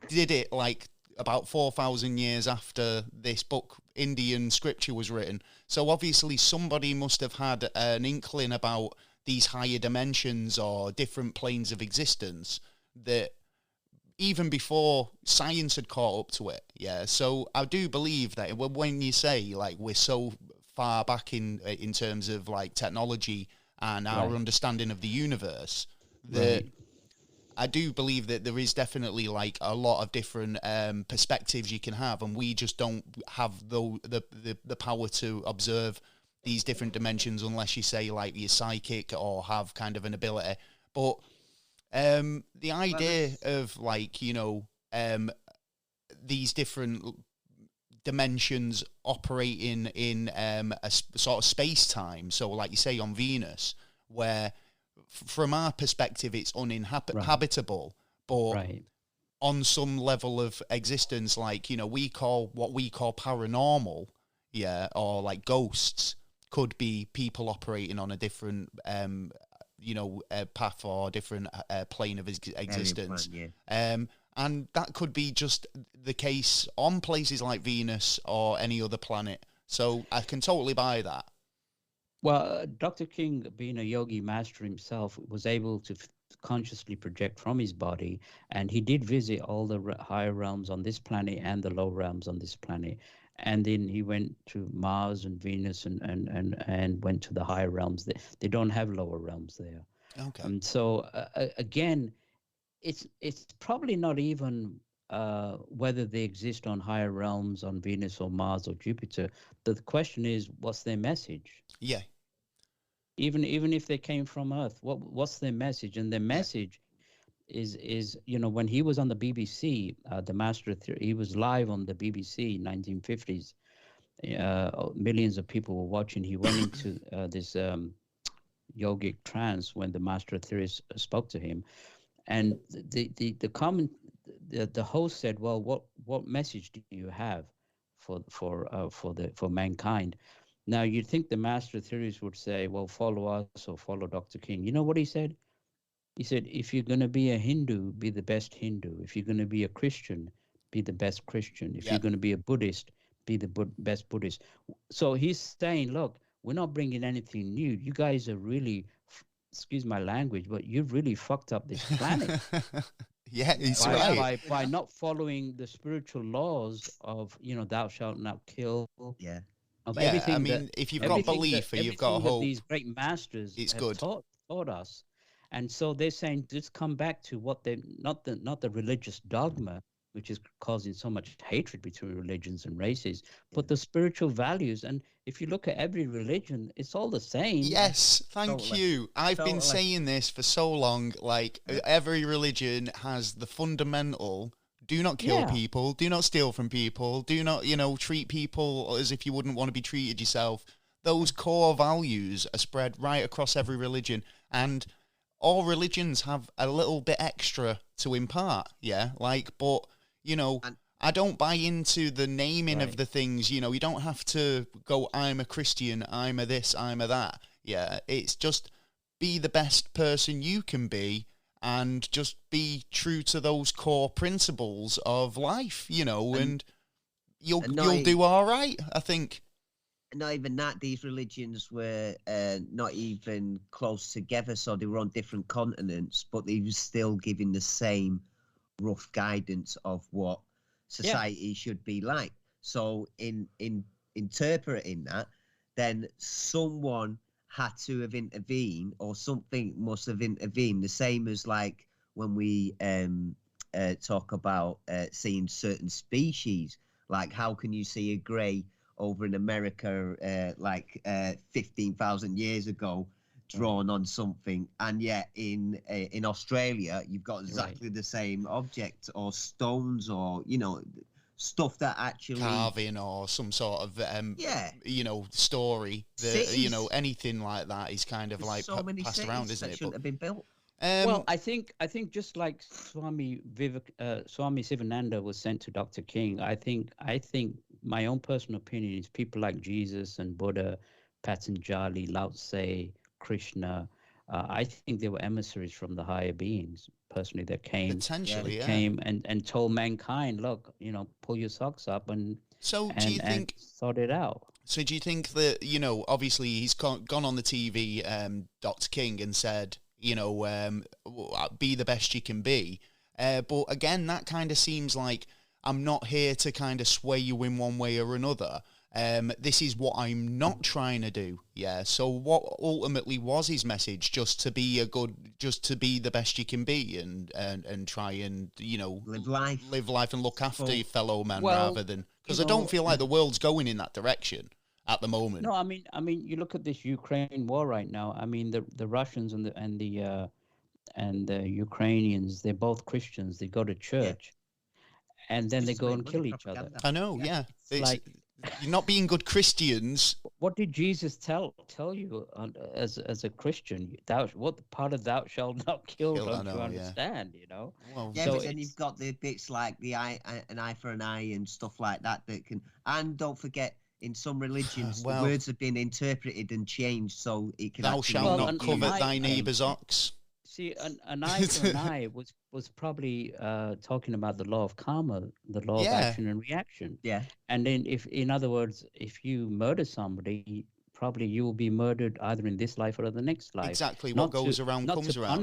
did it like about 4,000 years after this book, Indian scripture, was written. So obviously somebody must have had an inkling about these higher dimensions or different planes of existence that even before science had caught up to it. Yeah, so I do believe that when you say like we're so far back in terms of like technology and our understanding of the universe, that I do believe that there is definitely like a lot of different perspectives you can have, and we just don't have the power to observe these different dimensions unless you say like you're psychic or have kind of an ability. But the idea of like, you know, these different dimensions operating in a sort of space-time, so like you say on Venus, where from our perspective it's uninhabitable, but on some level of existence, like, you know, what we call paranormal, yeah, or like ghosts, could be people operating on a different path or different plane of existence. And that could be just the case on places like Venus or any other planet. So I can totally buy that. Well, Dr. King, being a yogi master himself, was able to consciously project from his body, and he did visit all the higher realms on this planet and the low realms on this planet. And then he went to Mars and Venus and went to the higher realms. They don't have lower realms there. Okay. And so again, it's probably not even whether they exist on higher realms on Venus or Mars or Jupiter. The question is, what's their message? Yeah. Even if they came from Earth, what's their message? And their message is you know, when he was on the BBC, the Master he was live on the BBC 1950s. Millions of people were watching. He went into this yogic trance when the Master Aetherius spoke to him, and the host said, "Well, what message do you have for mankind?" Now, you'd think the Master Aetherius would say, "Well, follow us or follow Dr. King." You know what he said? He said, "If you're going to be a Hindu, be the best Hindu. If you're going to be a Christian, be the best Christian. If you're going to be a Buddhist, be the best Buddhist." So he's saying, look, we're not bringing anything new. You guys are really, excuse my language, but you've really fucked up this planet. Yeah, he's right. By not following the spiritual laws of, you know, thou shalt not kill. Yeah. Of yeah, everything I mean, if you've got belief or you've got hope, these great masters it's have good. taught us. And so they're saying, just come back to what they not the religious dogma, which is causing so much hatred between religions and races, but the spiritual values. And if you look at every religion, it's all the same. Yes, thank you. I've been saying this for so long. Like, every religion has the fundamental: do not kill people, do not steal from people, do not, you know, treat people as if you wouldn't want to be treated yourself. Those core values are spread right across every religion, and all religions have a little bit extra to impart, yeah? Like, but, you know, I don't buy into the naming of the things, you know. You don't have to go, I'm a Christian, I'm a this, I'm a that, yeah? It's just be the best person you can be and just be true to those core principles of life, you know, and you'll do all right, I think. Not even that, these religions were not even close together, so they were on different continents, but they were still giving the same rough guidance of what society should be like. So in interpreting that, then someone had to have intervened, or something must have intervened, the same as like when we talk about seeing certain species. Like, how can you see a grey over in America 15,000 years ago drawn on something, and yet in Australia you've got exactly the same object, or stones, or, you know, stuff that actually carving or some sort of story that anything like that is kind of like so many passed around, isn't that it? shouldn't have been built. Well, I think just like Swami Sivananda was sent to Dr. King, I think my own personal opinion is people like Jesus and Buddha, Patanjali, Lao Tse, Krishna, I think they were emissaries from the higher beings, personally, that came came and told mankind, look, pull your socks up and sort it out. So do you think that, obviously he's gone on the TV, Dr. King, and said, be the best you can be. But again, that kind of seems like I'm not here to kind of sway you in one way or another. This is what I'm not trying to do. Yeah. So what ultimately was his message? Just to be the best you can be and try and, live life and look after your fellow man rather than, because I don't feel like the world's going in that direction at the moment. No, I mean, you look at this Ukraine war right now. I mean, the Russians and the Ukrainians, they're both Christians. They go to church, and then they go and kill each other. I know, yeah. It's like you're not being good Christians. What did Jesus tell you as a Christian? What part of thou shalt not kill? Don't you understand? Well, but then you've got the bits like an eye for an eye and stuff like that can. And don't forget, in some religions, the words have been interpreted and changed, so it can. Thou shalt not covet thy neighbour's ox. See, an eye for an eye was probably talking about the law of karma, the law of action and reaction. Yeah. And then, in other words, if you murder somebody, probably you will be murdered either in this life or the next life. Exactly. What goes around comes around.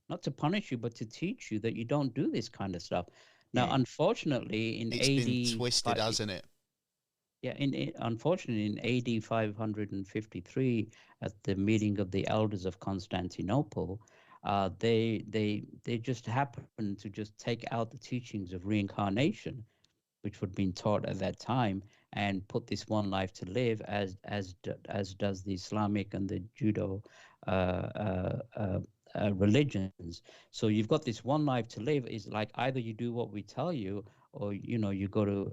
Not to punish you, but to teach you that you don't do this kind of stuff. Now, unfortunately, it's been twisted, hasn't it? Yeah, unfortunately, in AD 553, at the meeting of the elders of Constantinople, they just happened to just take out the teachings of reincarnation, which would have been taught at that time, and put this one life to live as does the Islamic and the Judo religions. So you've got this one life to live. Is like either you do what we tell you, or you go to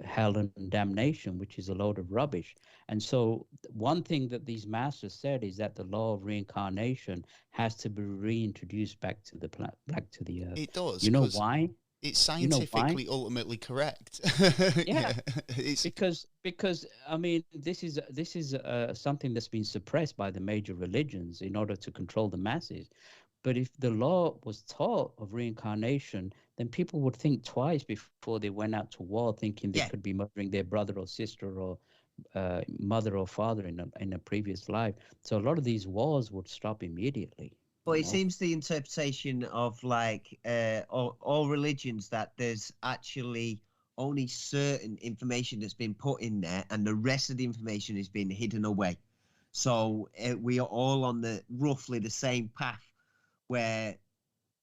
hell and damnation, which is a load of rubbish. And so one thing that these masters said is that the law of reincarnation has to be reintroduced back to the earth. It does. You know why? It's scientifically ultimately correct. Yeah. Because I mean, this is something that's been suppressed by the major religions in order to control the masses. But if the law was taught of reincarnation, then people would think twice before they went out to war, thinking they could be murdering their brother or sister or mother or father in a previous life. So a lot of these wars would stop immediately. But it seems the interpretation of like all religions that there's actually only certain information that's been put in there, and the rest of the information has been hidden away. So we are all on roughly the same path, where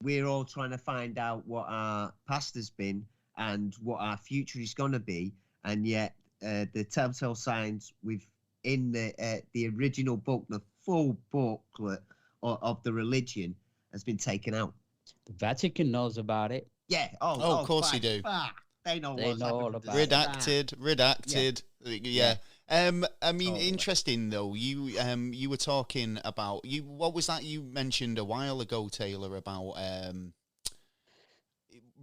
we're all trying to find out what our past has been and what our future is going to be, and yet the telltale signs within the original book, the full booklet of the religion, has been taken out. The Vatican knows about it. Yeah. Of course they do. They know all about it. Redacted. Yeah. I mean, interesting though. You were talking about what was that you mentioned a while ago, Taylor, about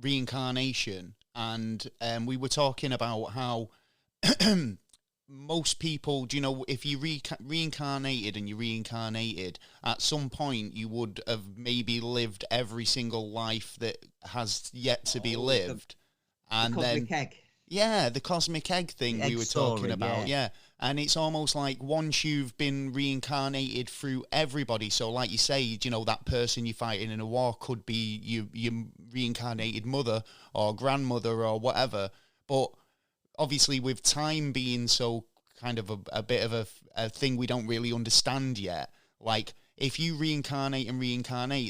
reincarnation, and we were talking about how most people, if you reincarnated and you reincarnated, at some point you would have maybe lived every single life that has yet to be lived, and then egg. Yeah, the cosmic egg thing we were talking about, yeah. And it's almost like once you've been reincarnated through everybody, so like you say, that person you're fighting in a war could be your reincarnated mother or grandmother or whatever. But obviously with time being so kind of a bit of a thing we don't really understand yet, like if you reincarnate,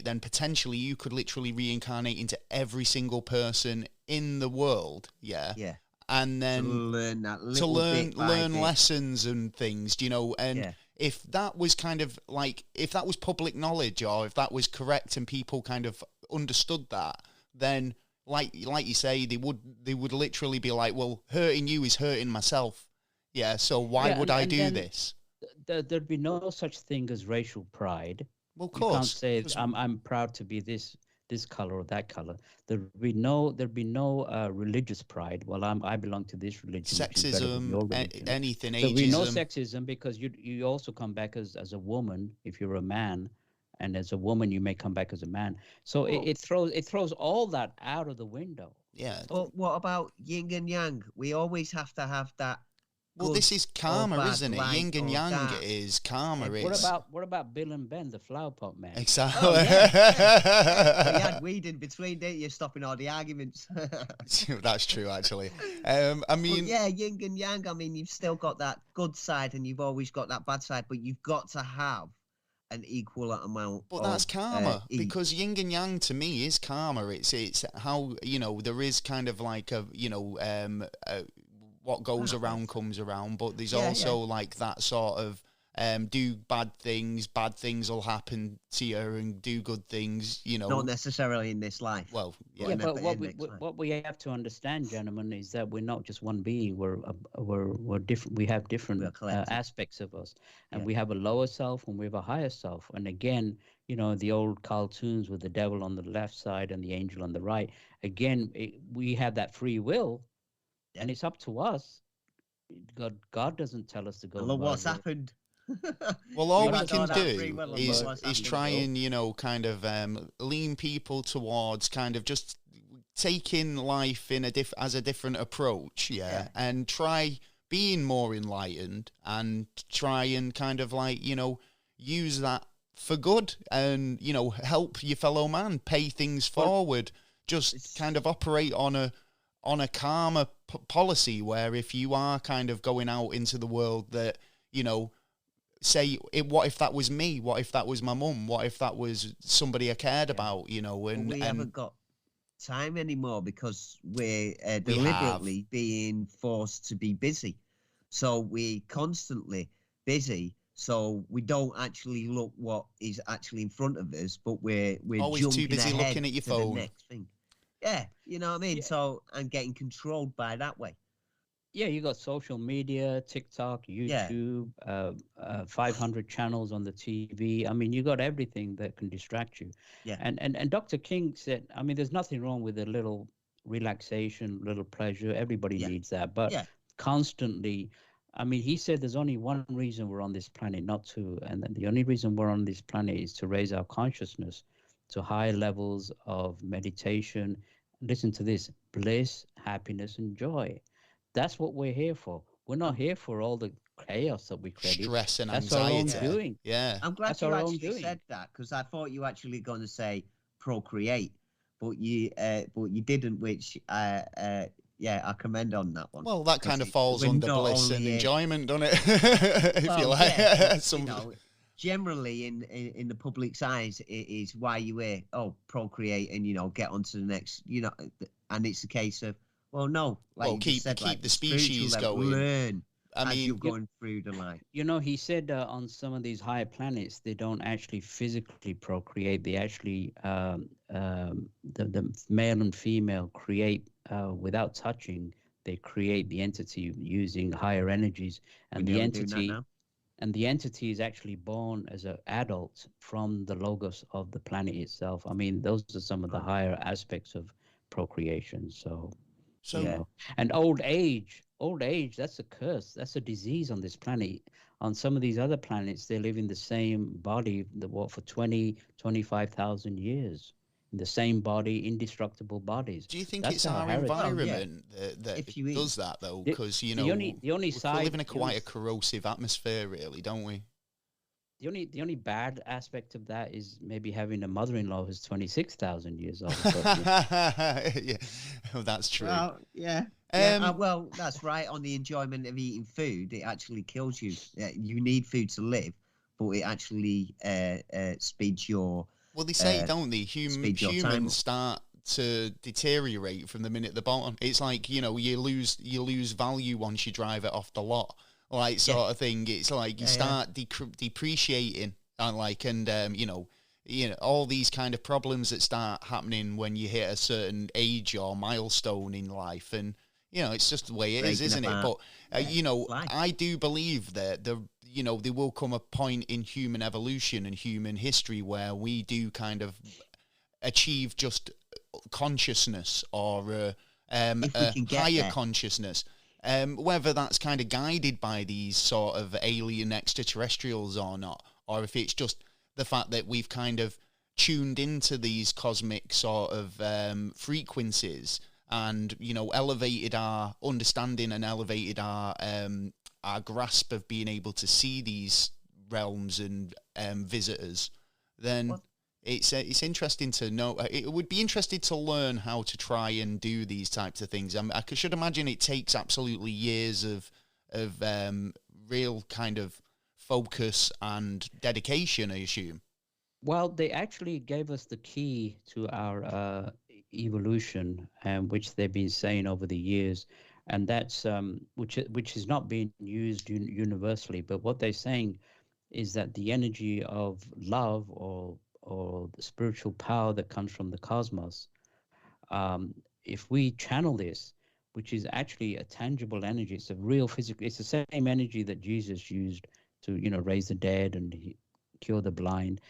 then potentially you could literally reincarnate into every single person in the world, yeah. And then to learn lessons and things, and if that was kind of like, if that was public knowledge or if that was correct and people kind of understood that, then like you say, they would literally be like, well, hurting you is hurting myself. Yeah, so why would I do this? There'd be no such thing as racial pride. Well, of You can't course. say I'm proud to be this color or that color. There'd be no religious pride. Well, I belong to this religion. Sexism, anything, ageism. There'd be no sexism because you also come back as a woman if you're a man, and as a woman you may come back as a man. So it throws all that out of the window. Yeah. Well, what about yin and yang? We always have to have that. Well, this is karma, isn't it? Yin and yang dark. Is karma. What about Bill and Ben, the flower pot man? Exactly. Oh, yeah. You had weed in between, didn't you, stopping all the arguments? That's true, actually. I mean, yeah, yin and yang. I mean, you've still got that good side, and you've always got that bad side, but you've got to have an equal amount. But that's karma, because yin and yang to me is karma. It's how, you know, there is kind of like a, you know, what goes around comes around, but there's also like that sort of do bad things will happen to you, and do good things, you know. Not necessarily in this life. Well, but what we have to understand, gentlemen, is that we're not just one being. We're different. We have different aspects of us, and we have a lower self and we have a higher self. And again, you know, the old cartoons with the devil on the left side and the angel on the right. Again, we have that free will. And it's up to us. God doesn't tell us to go. Look what's happened. Well, all we can do is try and, you know, kind of lean people towards kind of just taking life in as a different approach, and try being more enlightened and try and kind of like, you know, use that for good and, you know, help your fellow man, pay things forward, just kind of operate on a karma policy where if you are kind of going out into the world that, you know, say, what if that was me? What if that was my mum? What if that was somebody I cared about, you know? And we haven't got time anymore because we're deliberately being forced to be busy. So we're constantly busy. So we don't actually look what is actually in front of us, but we're always too busy looking at your phone. The next thing. Yeah, you know what I mean? Yeah. So I'm getting controlled by that way. Yeah, you got social media, TikTok, YouTube, 500 channels on the TV. I mean, you got everything that can distract you. Yeah. And Dr. King said, I mean, there's nothing wrong with a little relaxation, little pleasure. Everybody needs that. But constantly, I mean, he said there's only one reason we're on this planet, not two. And the only reason we're on this planet is to raise our consciousness to high levels of meditation. Listen to this: bliss, happiness, and joy. That's what we're here for. We're not here for all the chaos that we create. Stress and anxiety. That's our own doing. Yeah. I'm glad you actually said that, because I thought you actually going to say procreate, but you didn't, which I commend on that one. Well, that kind of falls under bliss and enjoyment, doesn't it? If you like. Yeah, you know, generally in the public's eyes, it is why you hear, procreate and, you know, get on to the next, you know, and it's a case of, well, no, like keep the species going. Learn as you're going through the life. You know, he said on some of these higher planets, they don't actually physically procreate. They actually, the male and female create without touching. They create the entity using higher energies, and the entity is actually born as an adult from the logos of the planet itself. I mean, those are some of the higher aspects of procreation. So you know. And old age, that's a curse. That's a disease on this planet. On some of these other planets, they live in the same body for 25,000 years. In the same body, indestructible bodies. Do you think it's our environment that does that, though? Because, you know, we live in quite a corrosive atmosphere, really, don't we? The only bad aspect of that is maybe having a mother-in-law who's 26,000 years old. Yeah, that's true. Well, well, that's right. On the enjoyment of eating food, it actually kills you. You need food to live, but it actually speeds your. Well, they say, don't they? Humans start to deteriorate from the minute they're born. It's like, you know, you lose value once you drive it off the lot. Like sort of thing. It's like you start depreciating, and you know, all these kind of problems that start happening when you hit a certain age or milestone in life. And, it's just the way it is, isn't it? But, I do believe that there will come a point in human evolution and human history where we do kind of achieve just consciousness or higher consciousness. Whether that's kind of guided by these sort of alien extraterrestrials or not, or if it's just the fact that we've kind of tuned into these cosmic sort of frequencies and, elevated our understanding and elevated our grasp of being able to see these realms and visitors, then it's interesting to know. It would be interesting to learn how to try and do these types of things. I should imagine it takes absolutely years of real kind of focus and dedication, I assume. Well, they actually gave us the key to our evolution, which they've been saying over the years, and that's which is not being used universally. But what they're saying is that the energy of love or the spiritual power that comes from the cosmos, if we channel this, which is actually a tangible energy, it's a real physical, it's the same energy that Jesus used to, raise the dead and cure the blind.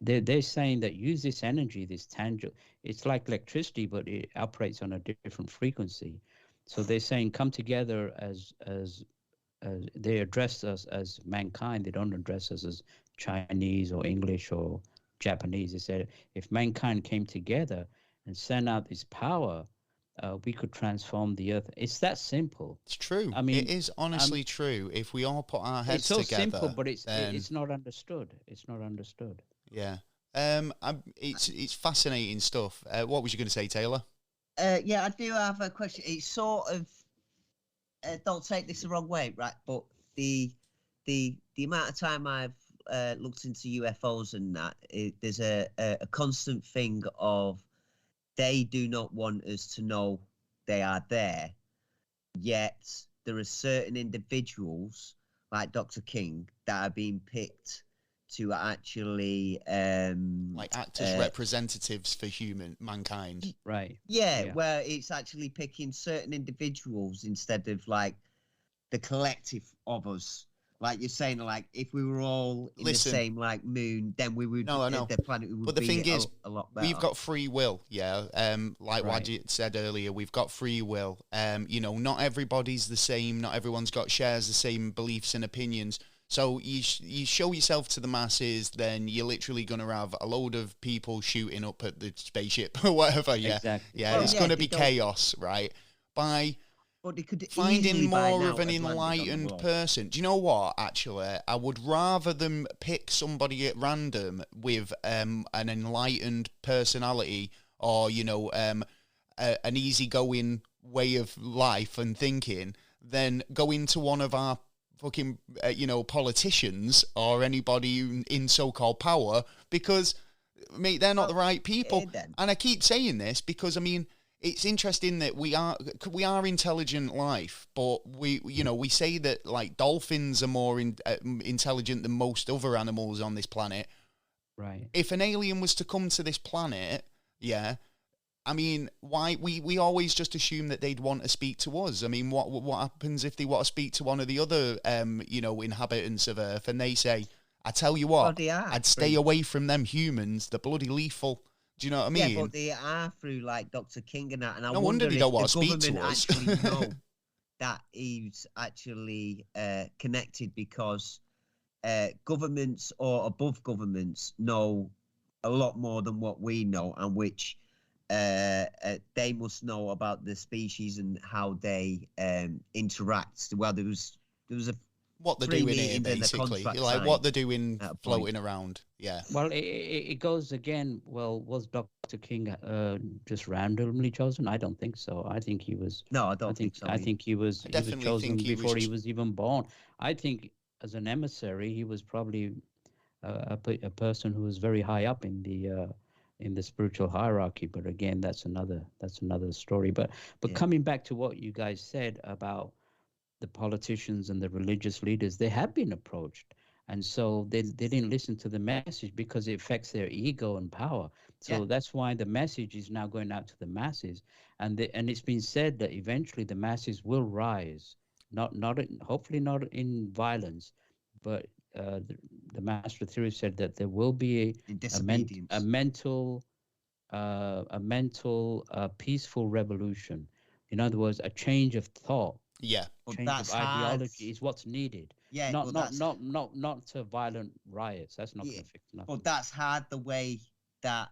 They're saying that use this energy, this tangible, it's like electricity, but it operates on a different frequency. So they're saying come together as they address us as mankind. They don't address us as Chinese or English or Japanese. They said if mankind came together and sent out this power, we could transform the earth. It's that simple. It's true. I mean, it is honestly true. If we all put our heads together, it's so simple, but it's not understood. It's not understood. Yeah. It's fascinating stuff. What was you going to say, Taylor? Yeah, I do have a question. It's sort of don't take this the wrong way, right? But the amount of time I've looked into UFOs and that, there's a constant thing of they do not want us to know they are there, yet there are certain individuals like Dr. King that are being picked to actually like act as representatives for mankind, right? Yeah, where it's actually picking certain individuals instead of like the collective of us. Like you're saying, like if we were all in the same like moon, then we would. No, I know. The planet would but the be thing is, a lot better. we've got free will. Yeah, like Wajid said earlier, we've got free will. Not everybody's the same. Not everyone's shares the same beliefs and opinions. So you show yourself to the masses, then you're literally going to have a load of people shooting up at the spaceship or whatever. Yeah, exactly. Yeah, it's going to be chaos, right? By finding more of an enlightened person. Do you know what, actually? I would rather them pick somebody at random with an enlightened personality or, an easygoing way of life and thinking than go into one of our fucking, politicians or anybody in so-called power because, mate, they're not the right people. And I keep saying this because, I mean, it's interesting that we are intelligent life, but we say that like dolphins are more intelligent than most other animals on this planet. Right. If an alien was to come to this planet, I mean, why we always just assume that they'd want to speak to us. I mean, what happens if they want to speak to one of the other inhabitants of Earth and they say, I tell you what, I'd stay away from them humans, they're bloody lethal. Do you know what I mean? Yeah, but they are through like Dr. King and that, and I no wonder wonder they if don't want to the speak to government us. actually know that he's actually connected because governments or above governments know a lot more than what we know, and which they must know about the species and how they interact. Well, there was a what they're doing here, basically, like what they're doing floating around. Yeah. Well, it goes again. Well, was Dr. King just randomly chosen? I don't think so. I think he was. No, I don't think so. I think he was chosen before he was even born. I think as an emissary, he was probably a person who was very high up in the spiritual hierarchy. But again, that's another story. But coming back to what you guys said about the politicians and the religious leaders, they have been approached. and so they didn't listen to the message because it affects their ego and power. So that's why the message is now going out to the masses, and it's been said that eventually the masses will rise, hopefully not in violence, but the master theory said that there will be a mental peaceful revolution. In other words, a change of thought. Yeah, change of ideology is what's needed. Yeah, not to violent riots. That's not going to fix nothing. But that's hard the way that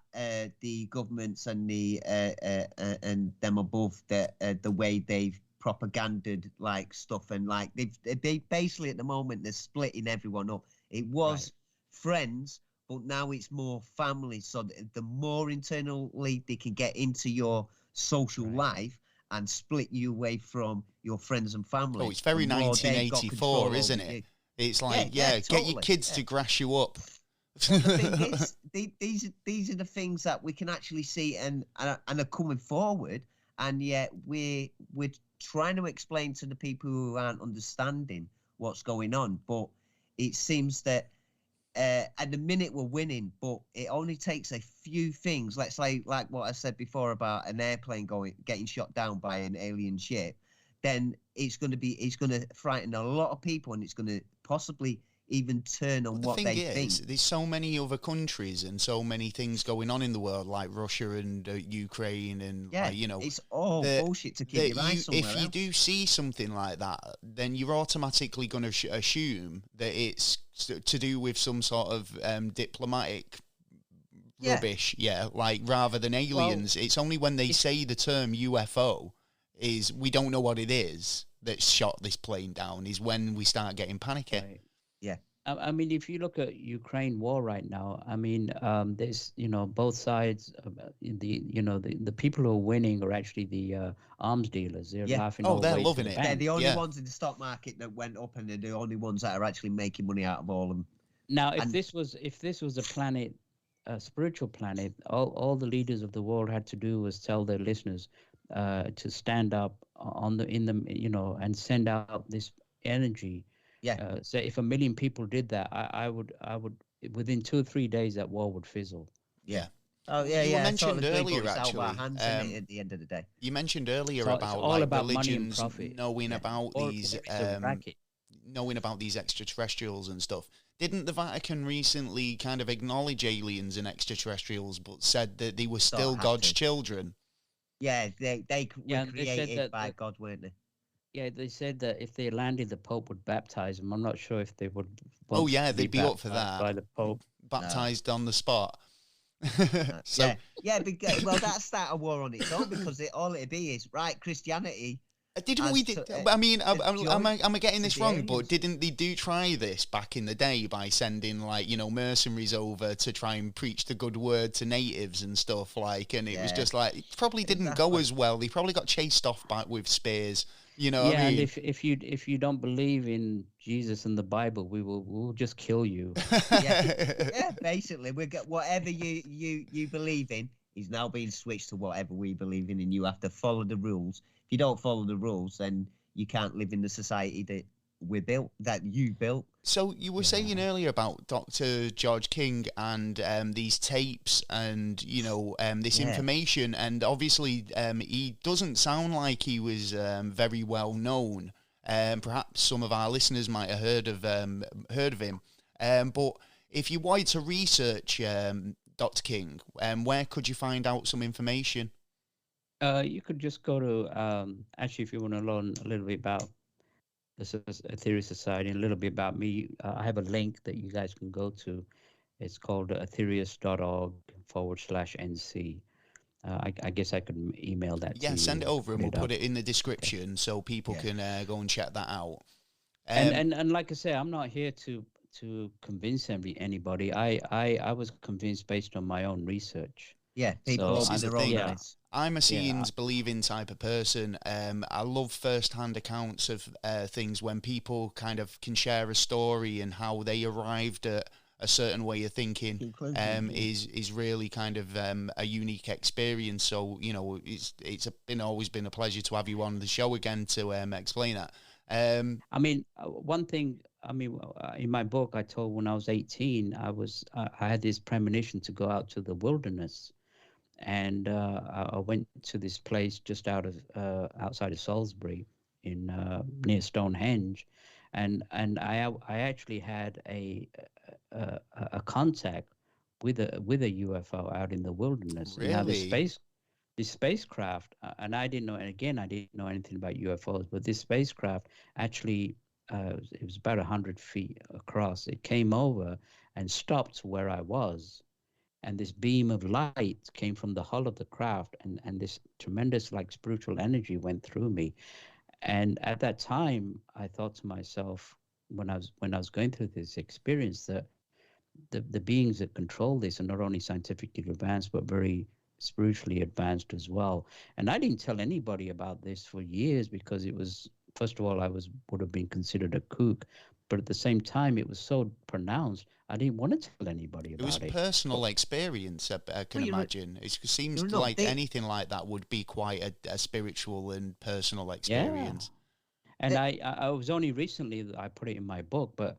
the governments and and them above the way they've propaganded like stuff, and like they basically at the moment they're splitting everyone up. It was friends, but now it's more family. So the more internally they can get into your social life and split you away from your friends and family. Oh, it's very 1984, isn't it? It's like, get your kids to grass you up. Well, the thing is, these are the things that we can actually see and are coming forward, and yet we're trying to explain to the people who aren't understanding what's going on. But it seems that at the minute we're winning, but it only takes a few things. Let's say, like what I said before about an airplane getting shot down by an alien ship. Then it's going to frighten a lot of people, and it's going to possibly even turn on what they think. There's so many other countries and so many things going on in the world, like Russia and Ukraine, and it's all bullshit to keep your eyes somewhere if else. you do see something like that, then you're automatically going to assume that it's to do with some sort of diplomatic rubbish, like rather than aliens. It's only when they say the term UFO is we don't know what it is that shot this plane down is when we start getting panicky. Right. Yeah. I mean, if you look at Ukraine war right now, I mean, there's, both sides, the people who are winning are actually the arms dealers. They're laughing. Oh, they're loving it. They're the only ones in the stock market that went up, and they're the only ones that are actually making money out of all of them. Now, if this was a planet, a spiritual planet, all the leaders of the world had to do was tell their listeners to stand up and send out this energy. Yeah. So if 1 million people did that, I would within 2 or 3 days that war would fizzle. Yeah. Oh yeah, you mentioned earlier actually. At the end of the day, you mentioned earlier about religions knowing about knowing about these extraterrestrials and stuff. Didn't the Vatican recently kind of acknowledge aliens and extraterrestrials, but said that they were still God's children? Yeah, they were created by God, weren't they? Yeah, they said that if they landed, the Pope would baptize them. I'm not sure if they would. Oh yeah, they'd be up for that. By the Pope, baptized on the spot. Well, that's start a war on its own, because all it'd be is Christianity. I mean, am I getting this wrong? But didn't they try this back in the day by sending mercenaries over to try and preach the good word to natives and stuff and it was just like it probably didn't go as well. They probably got chased off back with spears. You know what I mean? And if you don't believe in Jesus and the Bible, we'll just kill you. Basically, we get whatever you believe in is now being switched to whatever we believe in, and you have to follow the rules. If you don't follow the rules, then you can't live in the society that you built. So you were saying earlier about Dr. George King and these tapes and this information, and obviously he doesn't sound like he was very well known. Perhaps some of our listeners might have heard of him. But if you wanted to research Dr. King, where could you find out some information? You could just go to actually, if you want to learn a little bit about the Aetherius Society and a little bit about me, I have a link that you guys can go to. It's called aetherius.org/NC. I guess I could email that to you. Yeah, send it over and we'll put it in the description so people can go and check that out. And like I say, I'm not here to convince anybody. I was convinced based on my own research. Yeah, people so, their own eyes. I'm a seeing believing type of person. I love first-hand accounts of things when people kind of can share a story and how they arrived at a certain way of thinking. Is really kind of a unique experience. So it's always been a pleasure to have you on the show again to explain that. I mean, one thing I mean, in my book, I told when I was 18, I had this premonition to go out to the wilderness, and I went to this place just outside of Salisbury, in near Stonehenge, and I actually had a contact with a UFO out in the wilderness. And now Really? this spacecraft, and I didn't know, and again, I didn't know anything about UFOs, but this spacecraft actually, it was about 100 feet across. It came over and stopped where I was, and this beam of light came from the hull of the craft, and this tremendous like spiritual energy went through me. And at that time, I thought to myself, when I was going through this experience, that the beings that control this are not only scientifically advanced but very spiritually advanced as well. And I didn't tell anybody about this for years, because it was, first of all, would have been considered a kook, but at the same time it was so pronounced I didn't want to tell anybody It was about it. personal experience, I can Well, imagine. It seems you're not like big. anything like that would be quite a spiritual and personal Yeah. experience. And I was only recently that I put it in my book, but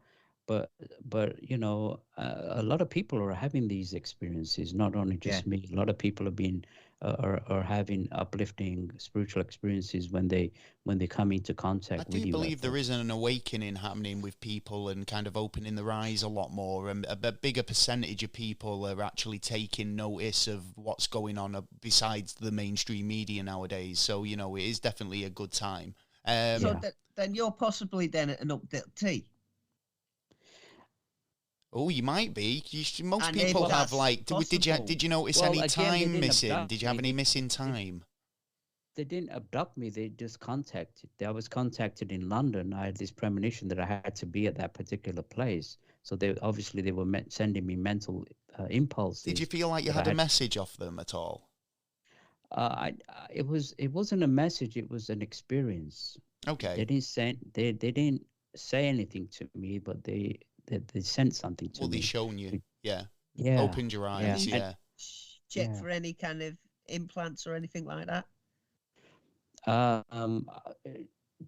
you know, a lot of people are having these experiences, not only just me. A lot of people have been are having uplifting spiritual experiences when they come into I contact with do believe there UFOs. is an awakening happening with people and kind of opening their eyes a lot more, and a bigger percentage of people are actually taking notice of what's going on besides the mainstream media nowadays. So, you know, it is definitely a good time. So Yeah. then you're possibly then an update. Oh, you might be. Most And people if have that's like. possible. Did you notice Well, any again, they time didn't missing? abduct Did you have me. any missing time? They didn't abduct me. They just contacted. I was contacted in London. I had this premonition that I had to be at that particular place. So they were sending me mental Did you impulses feel like you that I had a had. message off them at all? It wasn't a message. It was an experience. Okay. They didn't say anything to me, but they sent something to Well, they me. shown you. Yeah. Yeah, Opened your yeah, eyes. you and Yeah. check yeah. for any kind of implants or anything like that? Uh, um, uh,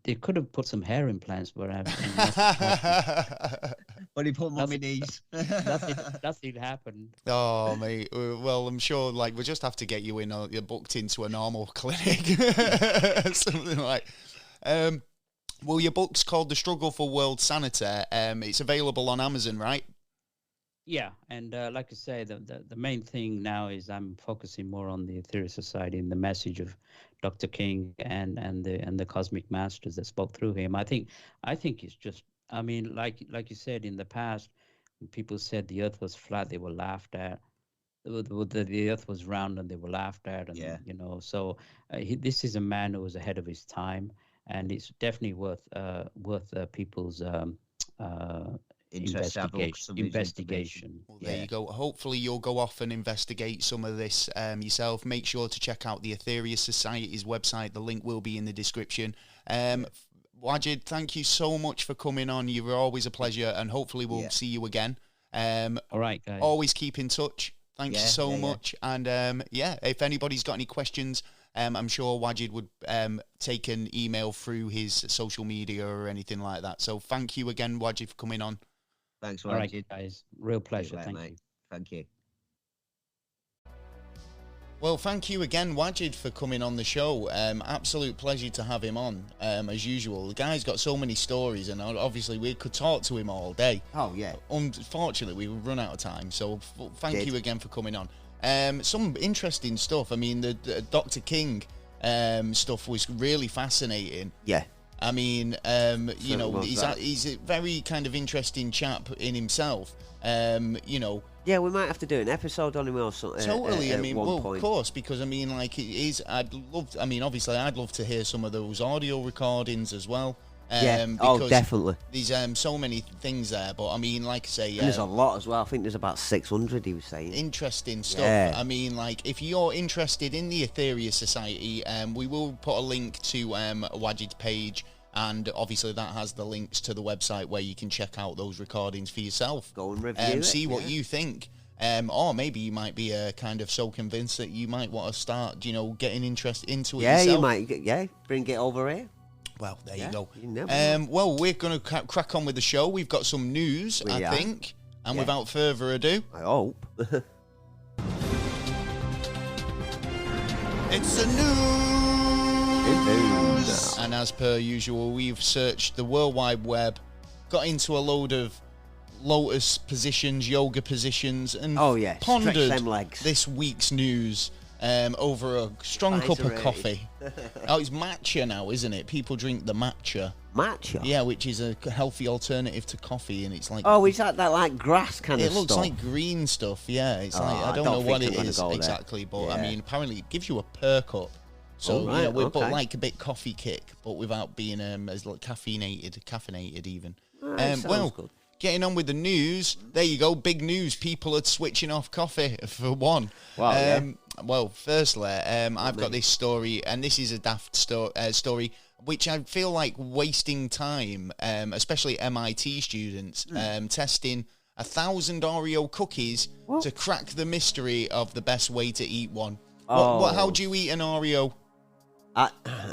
they could have put some hair implants, but and nothing happened. When he put them on my Nothing, knees. nothing happened. Oh, mate. Well, I'm sure, like, we'll just have to get you in, you're booked into a normal clinic. Something like. Um, well, your book's called The Struggle for World Sanity. It's available on Amazon, right? Yeah, and like I say, the main thing now is I'm focusing more on the Aetherius Society and the message of Dr. King and the cosmic masters that spoke through him. I think it's just, I mean, like you said, in the past, when people said the Earth was flat, they were laughed at. The Earth was round, and they were laughed at, and Yeah. you know. So this is a man who was ahead of his time, and it's definitely worth people's uh, Interest to have a look at some of his information. investigation. Well, there Yeah. you go. Hopefully, you'll go off and investigate some of this yourself. Make sure to check out the Aetherius Society's website. The link will be in the description. Wajid, thank you so much for coming on. You were always a pleasure, and hopefully, we'll see you again. All right, guys. Always keep in touch. Thank you so yeah. much. And if anybody's got any questions, I'm sure Wajid would take an email through his social media or anything like that. So thank you again, Wajid, for coming on. Thanks, All right, Wajid. guys. Real pleasure. Right, Thank mate. you. Thank you. Well, thank you again, Wajid, for coming on the show. Absolute pleasure to have him on, as usual. The guy's got so many stories, and obviously we could talk to him all day. Oh, yeah. Unfortunately, we've run out of time, so thank Did. you again for coming on. Some interesting stuff. I mean, the Dr. King stuff was really fascinating. Yeah. I mean, you know, was that. he's a very kind of interesting chap in himself. You know, Yeah, we might have to do an episode on him or something. totally. I at mean, one well, point. of course, because I mean, like, it is. I mean, obviously, I'd love to hear some of those audio recordings as well. Yeah. Oh, because definitely. There's so many things there, but I mean, like I say, And there's a lot as well. I think there's about 600, he was saying. interesting stuff. Yeah. I mean, like, if you're interested in the Aetherius Society, we will put a link to Wajid's page, and obviously that has the links to the website where you can check out those recordings for yourself. Go and review it, see what yeah. you think. Or maybe you might be kind of so convinced that you might want to start, you know, getting interest into it Yeah, yourself. you might. Yeah, bring it over here. Well, there you go. You never know. Well, we're going to crack on with the show. We've got some news, I think. And without further ado... I hope. It's the news! And as per usual, we've searched the World Wide Web, got into a load of lotus positions, yoga positions, and pondered this week's news over a strong cup of coffee. Oh, it's matcha now, isn't it? People drink the matcha. Matcha? Yeah, which is a healthy alternative to coffee, and it's like... Oh, is that like grass kind of stuff? It looks like green stuff, yeah. It's like, I don't know what it is exactly, but I mean, apparently it gives you a perk up. So, we're but like a bit coffee kick, but without being as like caffeinated even. Well, good. Getting on with the news, there you go, big news. People are switching off coffee, for one. Wow, Well, firstly, I've got this story, and this is a daft story, which I feel like wasting time, especially MIT students, testing 1,000 Oreo cookies to crack the mystery of the best way to eat one. How do you eat an Oreo? I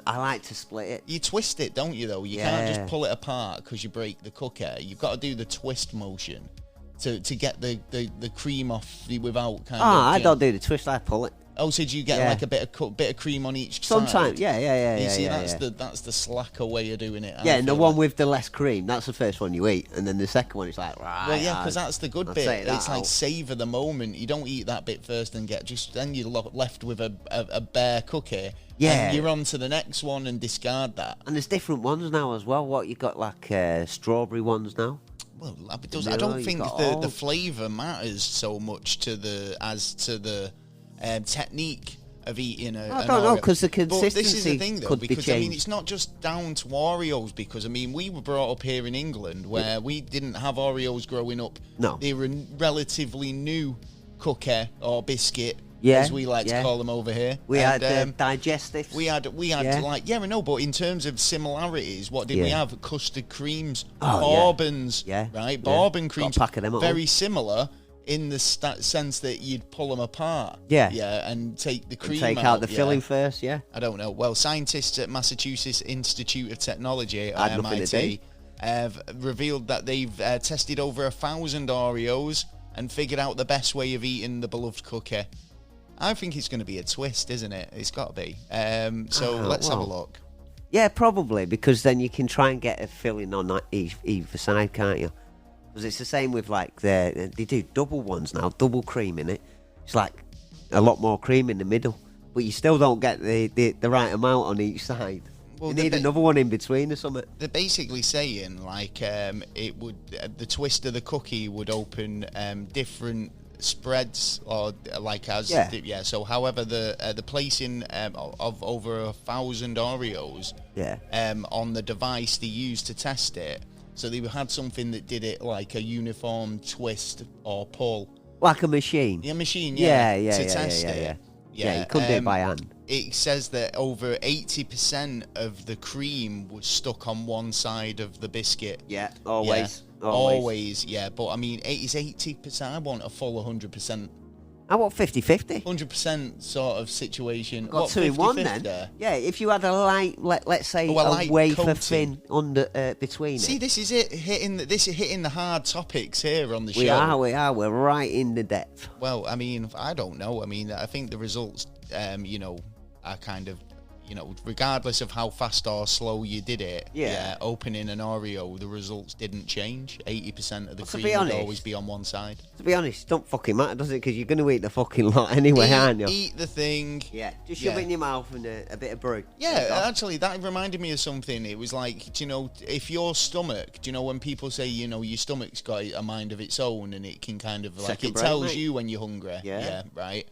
like to split it. You twist it, don't you, though? You can't just pull it apart because you break the cookie. You've got to do the twist motion to get the cream off without kind of... I don't do the twist, I pull it. Oh, so do you get like a bit of cream on each side? Sometimes, yeah. You see, that's the slacker way of doing it. Yeah, and the one with the less cream, that's the first one you eat, and then the second one is like, right. Well, yeah, because that's the good bit. It's like savour the moment. You don't eat that bit first and then you're left with a bare cookie. Yeah. And you're on to the next one and discard that. And there's different ones now as well. What, you got like strawberry ones now? Well, I don't think the flavour matters so much to the technique of eating I don't know, because the consistency. But this is the thing, though, could because be changed. I mean, it's not just down to Oreos. Because I mean, we were brought up here in England where we didn't have Oreos growing up. No, they were a relatively new cookie or biscuit, as we like to call them over here. We had digestives. We had but in terms of similarities, what did we have? Custard creams, bourbons, right? Bourbon creams, got a pack of them very similar. In the sense that you'd pull them apart, and take the cream and take out the filling first, I don't know. Well, scientists at Massachusetts Institute of Technology, MIT, have revealed that they've tested over 1,000 Oreos and figured out the best way of eating the beloved cookie. I think it's going to be a twist, isn't it? It's got to be. Let's have a look. Yeah, probably, because then you can try and get a filling on either side, can't you? Because it's the same with like they do double ones now, double cream in it. It's like a lot more cream in the middle, but you still don't get the right amount on each side. Well, you need another one in between or something. They're basically saying like it would the twist of the cookie would open different spreads or like So however the placing of over 1,000 Oreos on the device they used to test it. So they had something that did it like a uniform twist or pull. Like a machine? Yeah, machine, to test it. Yeah, you couldn't do it by hand. It says that over 80% of the cream was stuck on one side of the biscuit. Yeah, always. But I mean, it's 80%. I want a full 100%. I want 50-50. 100% sort of situation. Got 2 in 1 then. Yeah, if you had a light, let's say a wafer thin under between. See, this is it hitting the hard topics here on the show. We are. We're right in the depth. Well, I mean, I don't know. I mean, I think the results, are kind of, regardless of how fast or slow you did it. Yeah. Opening an Oreo, the results didn't change. 80% of the cream would always be on one side. To be honest, it don't fucking matter, does it? Because you're going to eat the fucking lot anyway, aren't you? Eat the thing. Yeah, just shove it in your mouth and a bit of brew. Yeah, actually, that reminded me of something. It was like, if your stomach, when people say, your stomach's got a mind of its own and it can kind of, like, it tells you when you're hungry. Yeah, right?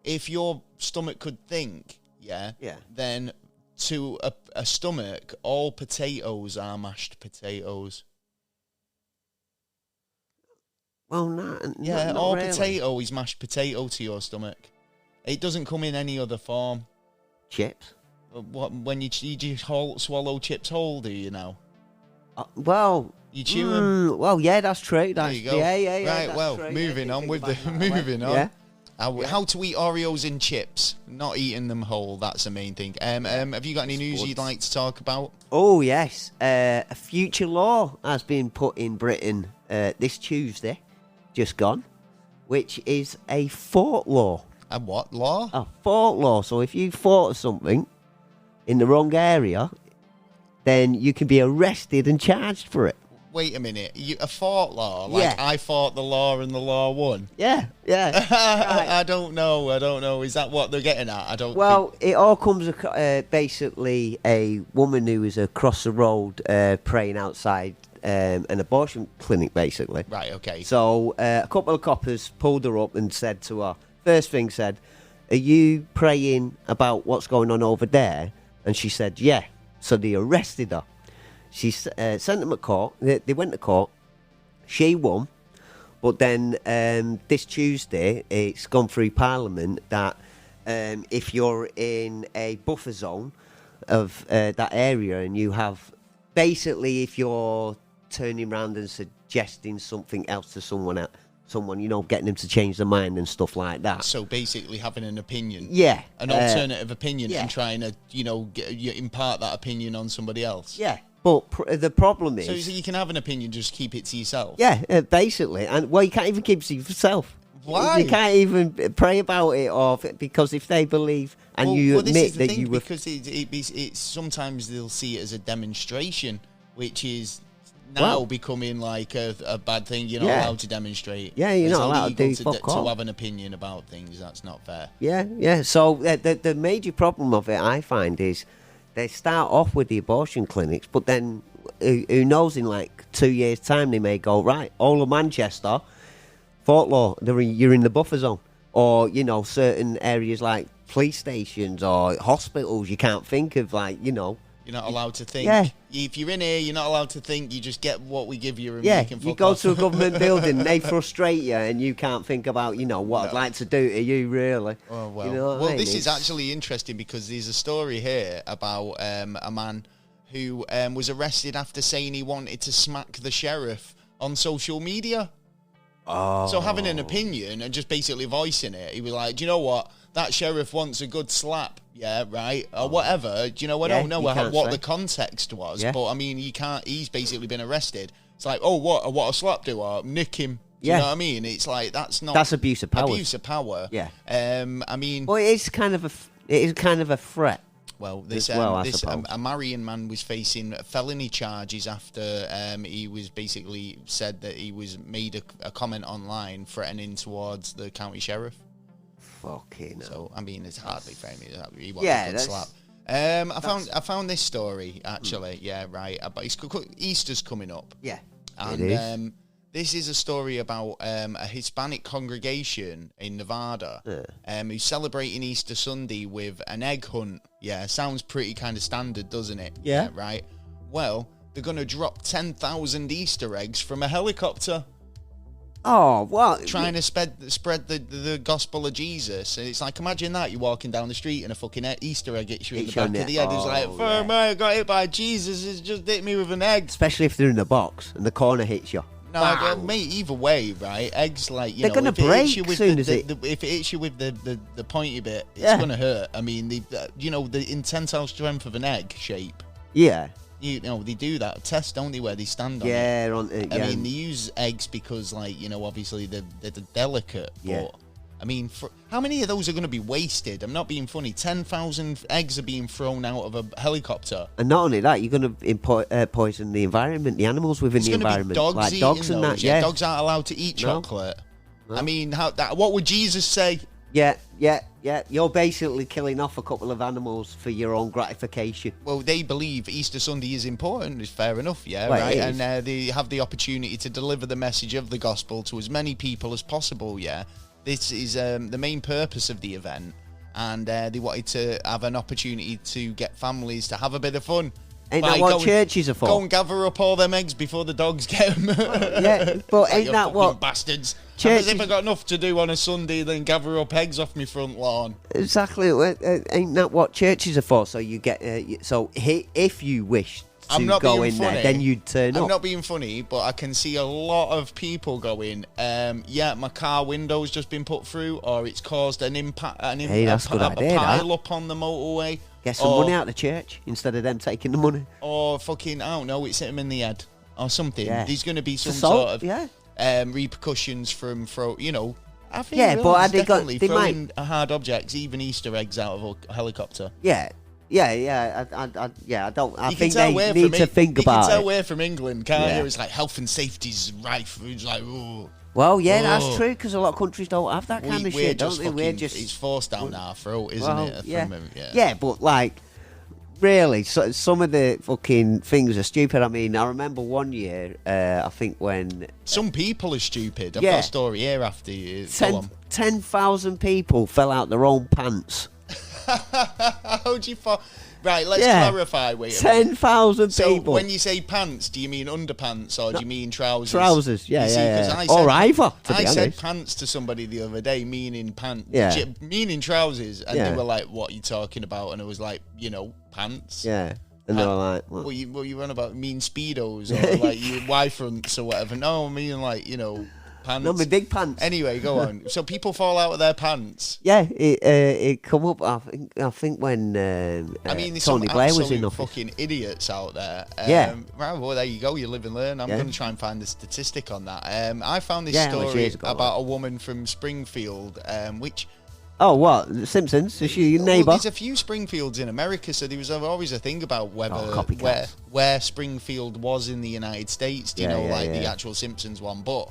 If your stomach could think, then to a stomach, all potatoes are mashed potatoes. Well, not all really. Potato is mashed potato to your stomach. It doesn't come in any other form. Chips? When you swallow chips whole, do you know? Well, you chew them. Well, yeah, that's true. There you go. Yeah. Right. Well, moving on with the moving on. Yeah. How to eat Oreos in chips, not eating them whole. That's the main thing. Have you got any news you'd like to talk about? Oh, yes. A future law has been put in Britain this Tuesday, just gone, which is a fort law. A what law? A fort law. So if you fought something in the wrong area, then you can be arrested and charged for it. Wait a minute, a fort law? Like I fought the law and the law won? Yeah. Right. I don't know. Is that what they're getting at? It all comes basically a woman who is across the road praying outside an abortion clinic, basically. Right, okay. So a couple of coppers pulled her up and said to her, first thing said, "Are you praying about what's going on over there?" And she said, "Yeah." So they arrested her. She sent them to court. They went to court. She won. But then this Tuesday, it's gone through Parliament that if you're in a buffer zone of that area and you have... Basically, if you're turning around and suggesting something else to someone, getting them to change their mind and stuff like that. So basically having an opinion. Yeah. An alternative opinion and trying to, impart that opinion on somebody else. Yeah. But the problem is... So you can have an opinion, just keep it to yourself? Yeah, basically. And you can't even keep it to yourself. Why? You can't even pray about it, because if they believe and you admit that you were... Because it's sometimes they'll see it as a demonstration, which is now becoming like a bad thing. You're not allowed to demonstrate. Yeah, you're not allowed to to have an opinion about things. That's not fair. Yeah. So the major problem of it, I find, is they start off with the abortion clinics, but then who knows, in like 2 years' time, they may go, right, all of Manchester, fort law, you're in the buffer zone. Or, certain areas like police stations or hospitals, you can't think of, You're not allowed to think. Yeah. If you're in here, you're not allowed to think. You just get what we give you and you can fuck go off. to a government building, they frustrate you, and you can't think about, what I'd like to do to you, really. Oh, well. You know what I mean? This is actually interesting because there's a story here about a man who was arrested after saying he wanted to smack the sheriff on social media. Oh. So having an opinion and just basically voicing it, he was like, do you know what? That sheriff wants a good slap. Yeah, right? Or whatever. Do you know, I don't know what the context was, but I mean, he's basically been arrested. It's like, oh, what a slap do? Or nick him. Do you know what I mean? It's like, that's abuse of power. Abuse of power. Yeah. I mean... Well, it is kind of a threat. Well, a Marion man was facing felony charges after he was basically said that he was made a comment online threatening towards the county sheriff. Fucking hell. So, I mean, it's hardly fair. He wanted a good slap. I found this story, actually. Yeah, right. But Easter's coming up. Yeah, and, it is. This is a story about a Hispanic congregation in Nevada who's celebrating Easter Sunday with an egg hunt. Yeah, sounds pretty kind of standard, doesn't it? Yeah. Right? Well, they're going to drop 10,000 Easter eggs from a helicopter. Oh, well. Trying to spread the gospel of Jesus. And it's like, imagine that, you're walking down the street and a fucking Easter egg hits you in the back of the head. It's like, I got hit by Jesus, it's just hit me with an egg. Especially if they're in a box and the corner hits you. No, mate, either way, right? Eggs, like, they're going to break as soon as if it hits you with the pointy bit, it's going to hurt. I mean, the tensile strength of an egg shape. Yeah. They do that test, don't they, where they stand on it? I mean, they use eggs because, obviously they're delicate. But, I mean, how many of those are going to be wasted? I'm not being funny. 10,000 eggs are being thrown out of a helicopter. And not only that, you're going to poison the environment, the animals within the environment. Dogs like dogs and those. that, yeah. Dogs aren't allowed to eat chocolate. No. I mean, what would Jesus say? Yeah. You're basically killing off a couple of animals for your own gratification. Well, they believe Easter Sunday is important. It's fair enough, right? And they have the opportunity to deliver the message of the gospel to as many people as possible, This is the main purpose of the event. And they wanted to have an opportunity to get families to have a bit of fun. Ain't that what churches are for? Go and gather up all them eggs before the dogs get them. But ain't that what... bastards. As if I got enough to do on a Sunday, then gather up eggs off my front lawn. Exactly. Ain't that what churches are for? So you get... if you wish I'm not go being in funny. there, then you'd turn I'm up. not being funny, but I can see a lot of people going, yeah, my car window's just been put through, or it's caused an impact, Hey, that's a good idea, pile that. up on the motorway. Get some money out of the church instead of them taking the money. Or fucking, I don't know, it's hit him in the head or something. Yeah. There's going to be some sort of yeah. repercussions from, you know, I think Yeah, but they definitely they throwing hard objects, even Easter eggs out of a helicopter. Yeah. Yeah. I don't. I You think can tell they need to think about it. You can tell we're from England, can't Yeah. you? It's like health and safety's rife. It's like, oh. Well, yeah, Oh. that's true, because a lot of countries don't have that kind of shit, don't they? We're just... It's forced down our throat, isn't it? Yeah. From, Yeah, but, like, really, some of the fucking things are stupid. I mean, I remember one year, I think when... Some people are stupid. I've Yeah. got a story here after you. Go on. 10,000 people fell out their own pants. How'd you fall? Right, let's Yeah. clarify. Wait a minute. 10,000 So people. when you say pants, do you mean underpants or do you mean trousers? Trousers, yeah, You see, yeah, 'cause yeah. I Or said- either, to be I said honest. pants to somebody the other day, meaning pants, Yeah. meaning trousers, and Yeah. they were like, "What are you talking about?" And I was like, "You know, pants." Yeah. And they were like, What you run about? Mean speedos or like your Y fronts or whatever? No, I mean like pants. no, my big pants. Anyway, go on. So people fall out of their pants. Yeah, it come up. I think when I mean, there's Tony some Blair was absolute in office. fucking idiots out there. Yeah. Right, well, there you go. You live and learn. I'm Yeah. going to try and find the statistic on that. I found this Yeah, it was story years ago, about a woman from Springfield, which... Oh, what? The Simpsons? Is she your Well, neighbour? there's a few Springfields in America, so there was always a thing about whether copycats. where Springfield was in the United States. Do you know, the actual Simpsons one? But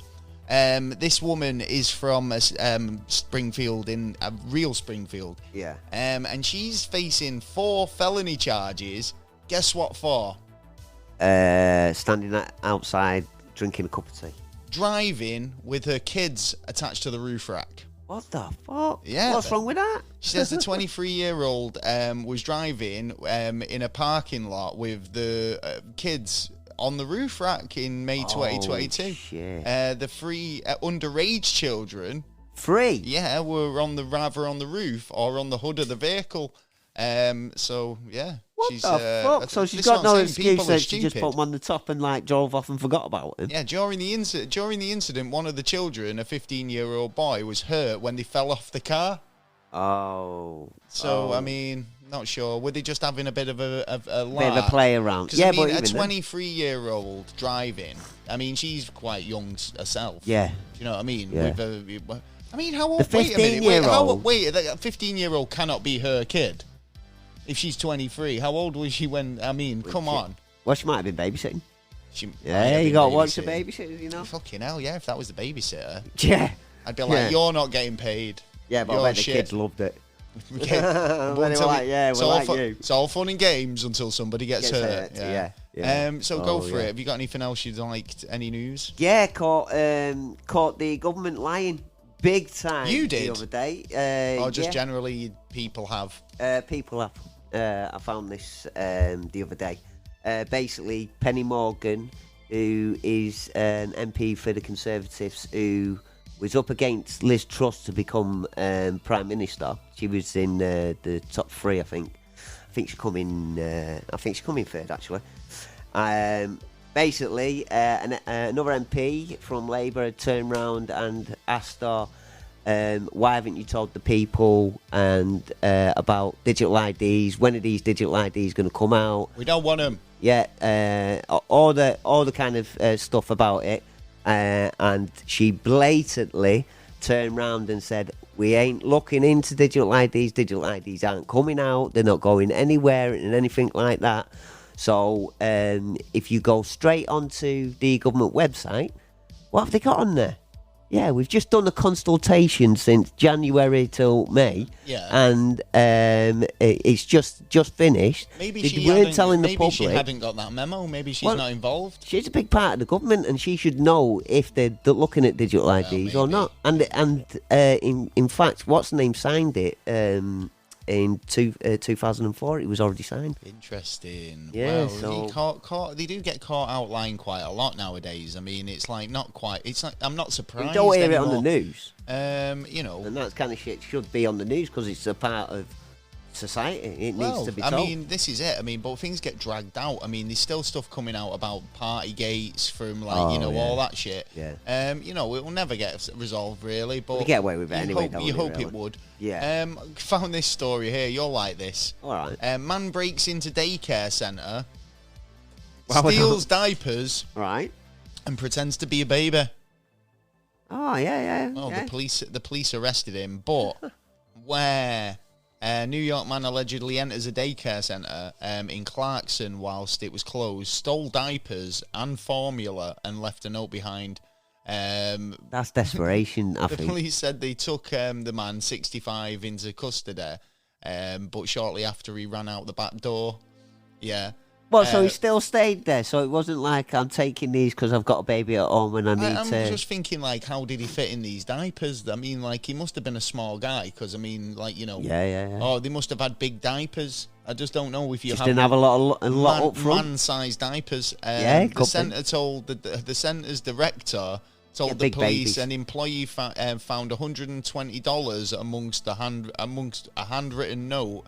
this woman is from Springfield, in a real Springfield. Yeah. And she's facing 4 felony charges. Guess what for? Standing outside drinking a cup of tea. Driving with her kids attached to the roof rack. What the fuck? Yeah, What's wrong with that? She says the 23-year-old was driving in a parking lot with the kids on the roof rack in May 2022. Shit. The 3 underage children, 3? yeah, were rather on the roof or on the hood of the vehicle. So yeah, What she's, the fuck? So she's this got is no what I'm saying, excuse people are that she just stupid. put them on the top and like drove off and forgot about him. Yeah, during the incident, one of the children, a 15-year-old boy, was hurt when they fell off the car. Oh. So I mean, not sure. Were they just having a bit of a Bit of a lark? play around. 'Cause, Yeah, I mean, but a even then. 23-year-old driving. I mean, she's quite young herself. Yeah. Do you know what I mean? Yeah. I mean, how old? The Wait a minute. Wait, 15-year-old. wait, a 15-year-old cannot be her kid. If she's 23, how old was she when? I mean, come on. Well, she might have been babysitting. She might Yeah, have you been got to watch the babysitting. babysitters, you know? Fucking hell, yeah. If that was the babysitter, Yeah. I'd be like, Yeah. you're not getting paid. Yeah, but You're I bet the shit. kids loved it. Okay. But But they were until like, yeah, it's we're all like fun, you. It's all fun and games until somebody gets hurt. Yeah. So go Oh, for yeah. it. Have you got anything else you'd like? Any news? Yeah, caught the government lying big time. You did? the other day. Or just yeah. generally people have? People have. I found this the other day. Basically, Penny Morgan, who is an MP for the Conservatives, who was up against Liz Truss to become Prime Minister. She was in the top 3, I think. I think she come in 3rd, actually. Basically, another MP from Labour had turned round and asked her, why haven't you told the people about digital IDs? When are these digital IDs going to come out? We don't want them. Yeah, all the kind of stuff about it, and she blatantly turned round and said, "We ain't looking into digital IDs. Digital IDs aren't coming out. They're not going anywhere and anything like that." So, if you go straight onto the government website, what have they got on there? Yeah, we've just done a consultation since January till May, Yeah. and it's just finished. Maybe They she weren't hadn't, telling the maybe public. she hadn't got that memo. Maybe she's Well, not involved. She's a big part of the government, and she should know if they're looking at digital IDs or maybe. not. And in fact, what's the name signed it in 2004? It was already signed. Interesting. Yeah, Well, they do get caught out lying quite a lot nowadays. I mean, it's like not quite. It's like I'm not surprised. You don't hear it on anymore. the news, You know. and that kind of shit should be on the news because it's a part of society. It needs to be told. I mean, this is it. I mean, but things get dragged out. I mean, there's still stuff coming out about party gates from, like, all that shit. Yeah. It will never get resolved, really. But we get away with it anyway, you hope it would. Yeah. Found this story here. You'll like this. All right. Man breaks into daycare centre, steals diapers, right, and pretends to be a baby. Oh, yeah. Oh, the police arrested him, but where a New York man allegedly enters a daycare centre in Clarkson whilst it was closed, stole diapers and formula, and left a note behind. That's desperation, I think. The police said they took the man, 65, into custody, but shortly after he ran out the back door. Yeah. Well, so he still stayed there, so it wasn't like I'm taking these because I've got a baby at home and I'm just thinking, like, how did he fit in these diapers? I mean, like, he must have been a small guy because, I mean, like, Yeah. Oh, they must have had big diapers. I just don't know if you didn't have a lot up front. Man-sized diapers. The centre told the centre's director told the police an employee found $120 amongst a handwritten note.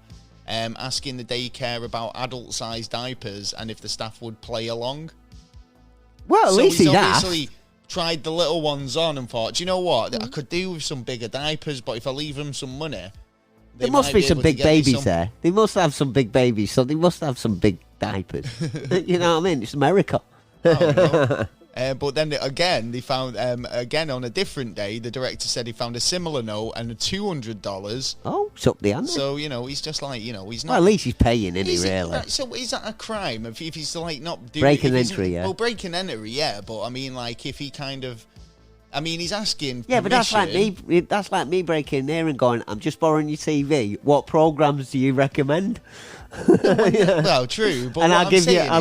Asking the daycare about adult-sized diapers and if the staff would play along. Well, at least he's he obviously tried the little ones on and thought, do you know what? I could do with some bigger diapers, but if I leave them some money, there must be some big babies there. They must have some big babies, so they must have some big diapers. You know what I mean? It's America. But then again, they found again on a different day. The director said he found a similar note and $200. Oh, it's up the ante. So he's just like he's not. Well, at least he's paying, isn't he? Really. So is that a crime if he's like not doing break and entry? Yeah. Well, break and entry, yeah. But I mean, like if he kind of. I mean, he's asking. Yeah, permission. but that's like me breaking in there and going, "I'm just borrowing your TV. What programs do you recommend?" Well, true, but and I'll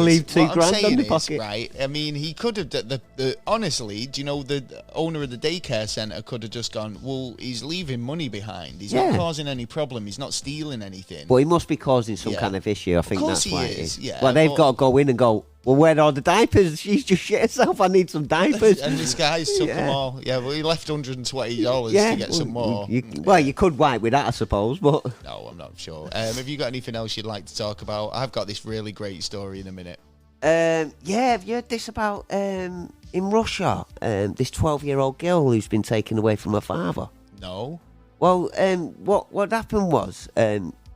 leave $2,000 on the pocket. Right? I mean, he could have. Honestly, do you know the owner of the daycare centre could have just gone? Well, he's leaving money behind. He's not causing any problem. He's not stealing anything. But he must be causing some kind of issue. I think that's why he is. Yeah. Well, they've got to go in and go. Well, where are all the diapers? She's just shit herself. I need some diapers. And this guy's took them all. Yeah, well, he left $120 to get some more. You could wipe with that, I suppose, but... No, I'm not sure. Have you got anything else you'd like to talk about? I've got this really great story in a minute. Have you heard this about, in Russia, this 12-year-old girl who's been taken away from her father? No. Well, what happened was...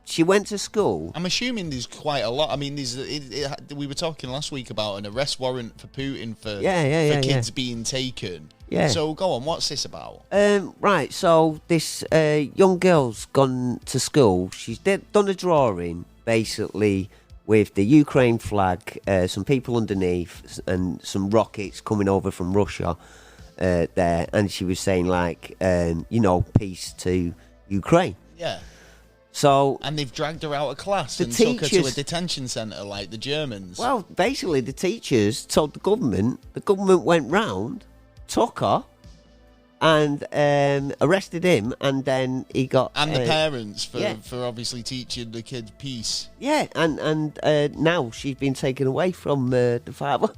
she went to school. I'm assuming there's quite a lot. I mean, we were talking last week about an arrest warrant for Putin for kids being taken. Yeah. So go on, what's this about? Right, so this young girl's gone to school. She's done a drawing, basically, with the Ukraine flag, some people underneath, and some rockets coming over from Russia there. And she was saying, like, peace to Ukraine. Yeah. So, and they've dragged her out of class and took her to a detention centre like the Germans. Well, basically, the teachers told the government. The government went round, took her, and arrested him, and then he got... And the parents for obviously teaching the kids peace. Yeah, and now she's been taken away from the father.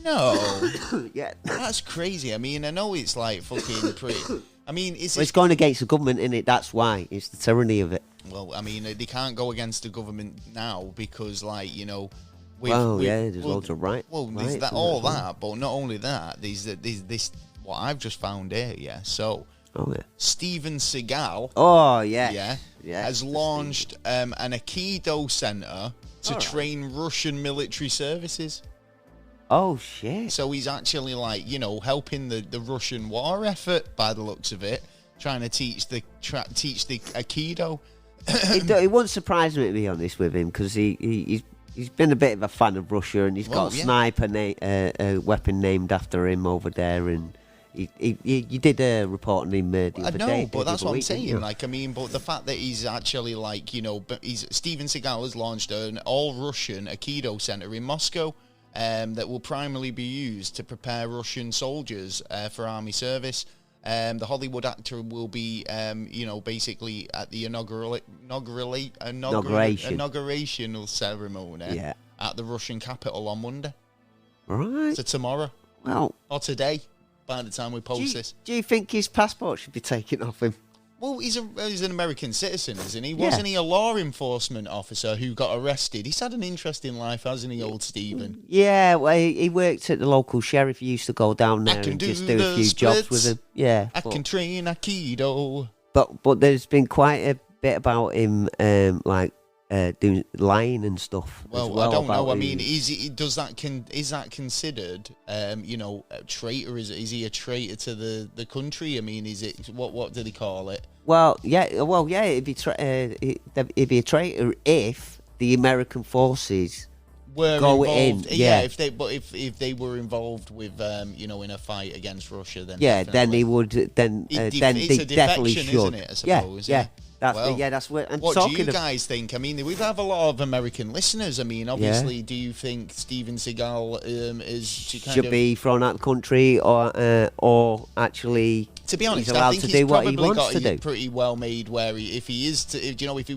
No. Yeah. That's crazy. I mean, I know it's like fucking pretty... I mean, it's going against the government, innit? That's why. It's the tyranny of it. Well, I mean, they can't go against the government now because, like, there's loads of right. Well, there's that, but not only that, there's this, what I've just found here, yeah. So, Steven Seagal, has launched an Aikido centre to train Russian military services. Oh, shit. So he's actually, like, helping the Russian war effort, by the looks of it, trying to teach the Aikido. It wouldn't surprise me, to be honest with him, because he's been a bit of a fan of Russia, and he's got a sniper weapon named after him over there, and you did a report on him the other day. I know, but that's what I'm saying. Like, I mean, but the fact that he's actually, like, Steven Seagal has launched an all-Russian Aikido centre in Moscow. That will primarily be used to prepare Russian soldiers for army service. The Hollywood actor will be, basically at the inaugurational ceremony at the Russian capital on Monday. Right. So tomorrow. Well. Or today, by the time we post this. Do you think his passport should be taken off him? Well, he's an American citizen, isn't he? Yeah. Wasn't he a law enforcement officer who got arrested? He's had an interesting life, hasn't he, old Stephen? Yeah, well, he worked at the local sheriff. He used to go down there can and do just do a the few jobs with splits. him. Yeah, I can train Aikido. but there's been quite a bit about him, doing lying and stuff. Well, as I don't know. I about mean, his- is that considered, a traitor? Is he a traitor to the country? I mean, is it what do they call it? Well, yeah, it'd be it'd be a traitor if the American forces Were go involved, in. Yeah, if they were involved with in a fight against Russia, then yeah, definitely. then he would. Then It's they a definitely defection, should. isn't it? I suppose. Yeah. Well, That's what. And what do talking you of, guys think? I mean, we have a lot of American listeners. I mean, obviously, do you think Steven Seagal is to kind should of be thrown out of the country or actually? To be honest, he's I allowed think to he's do what he probably wants got to it do. pretty well made. Where if he was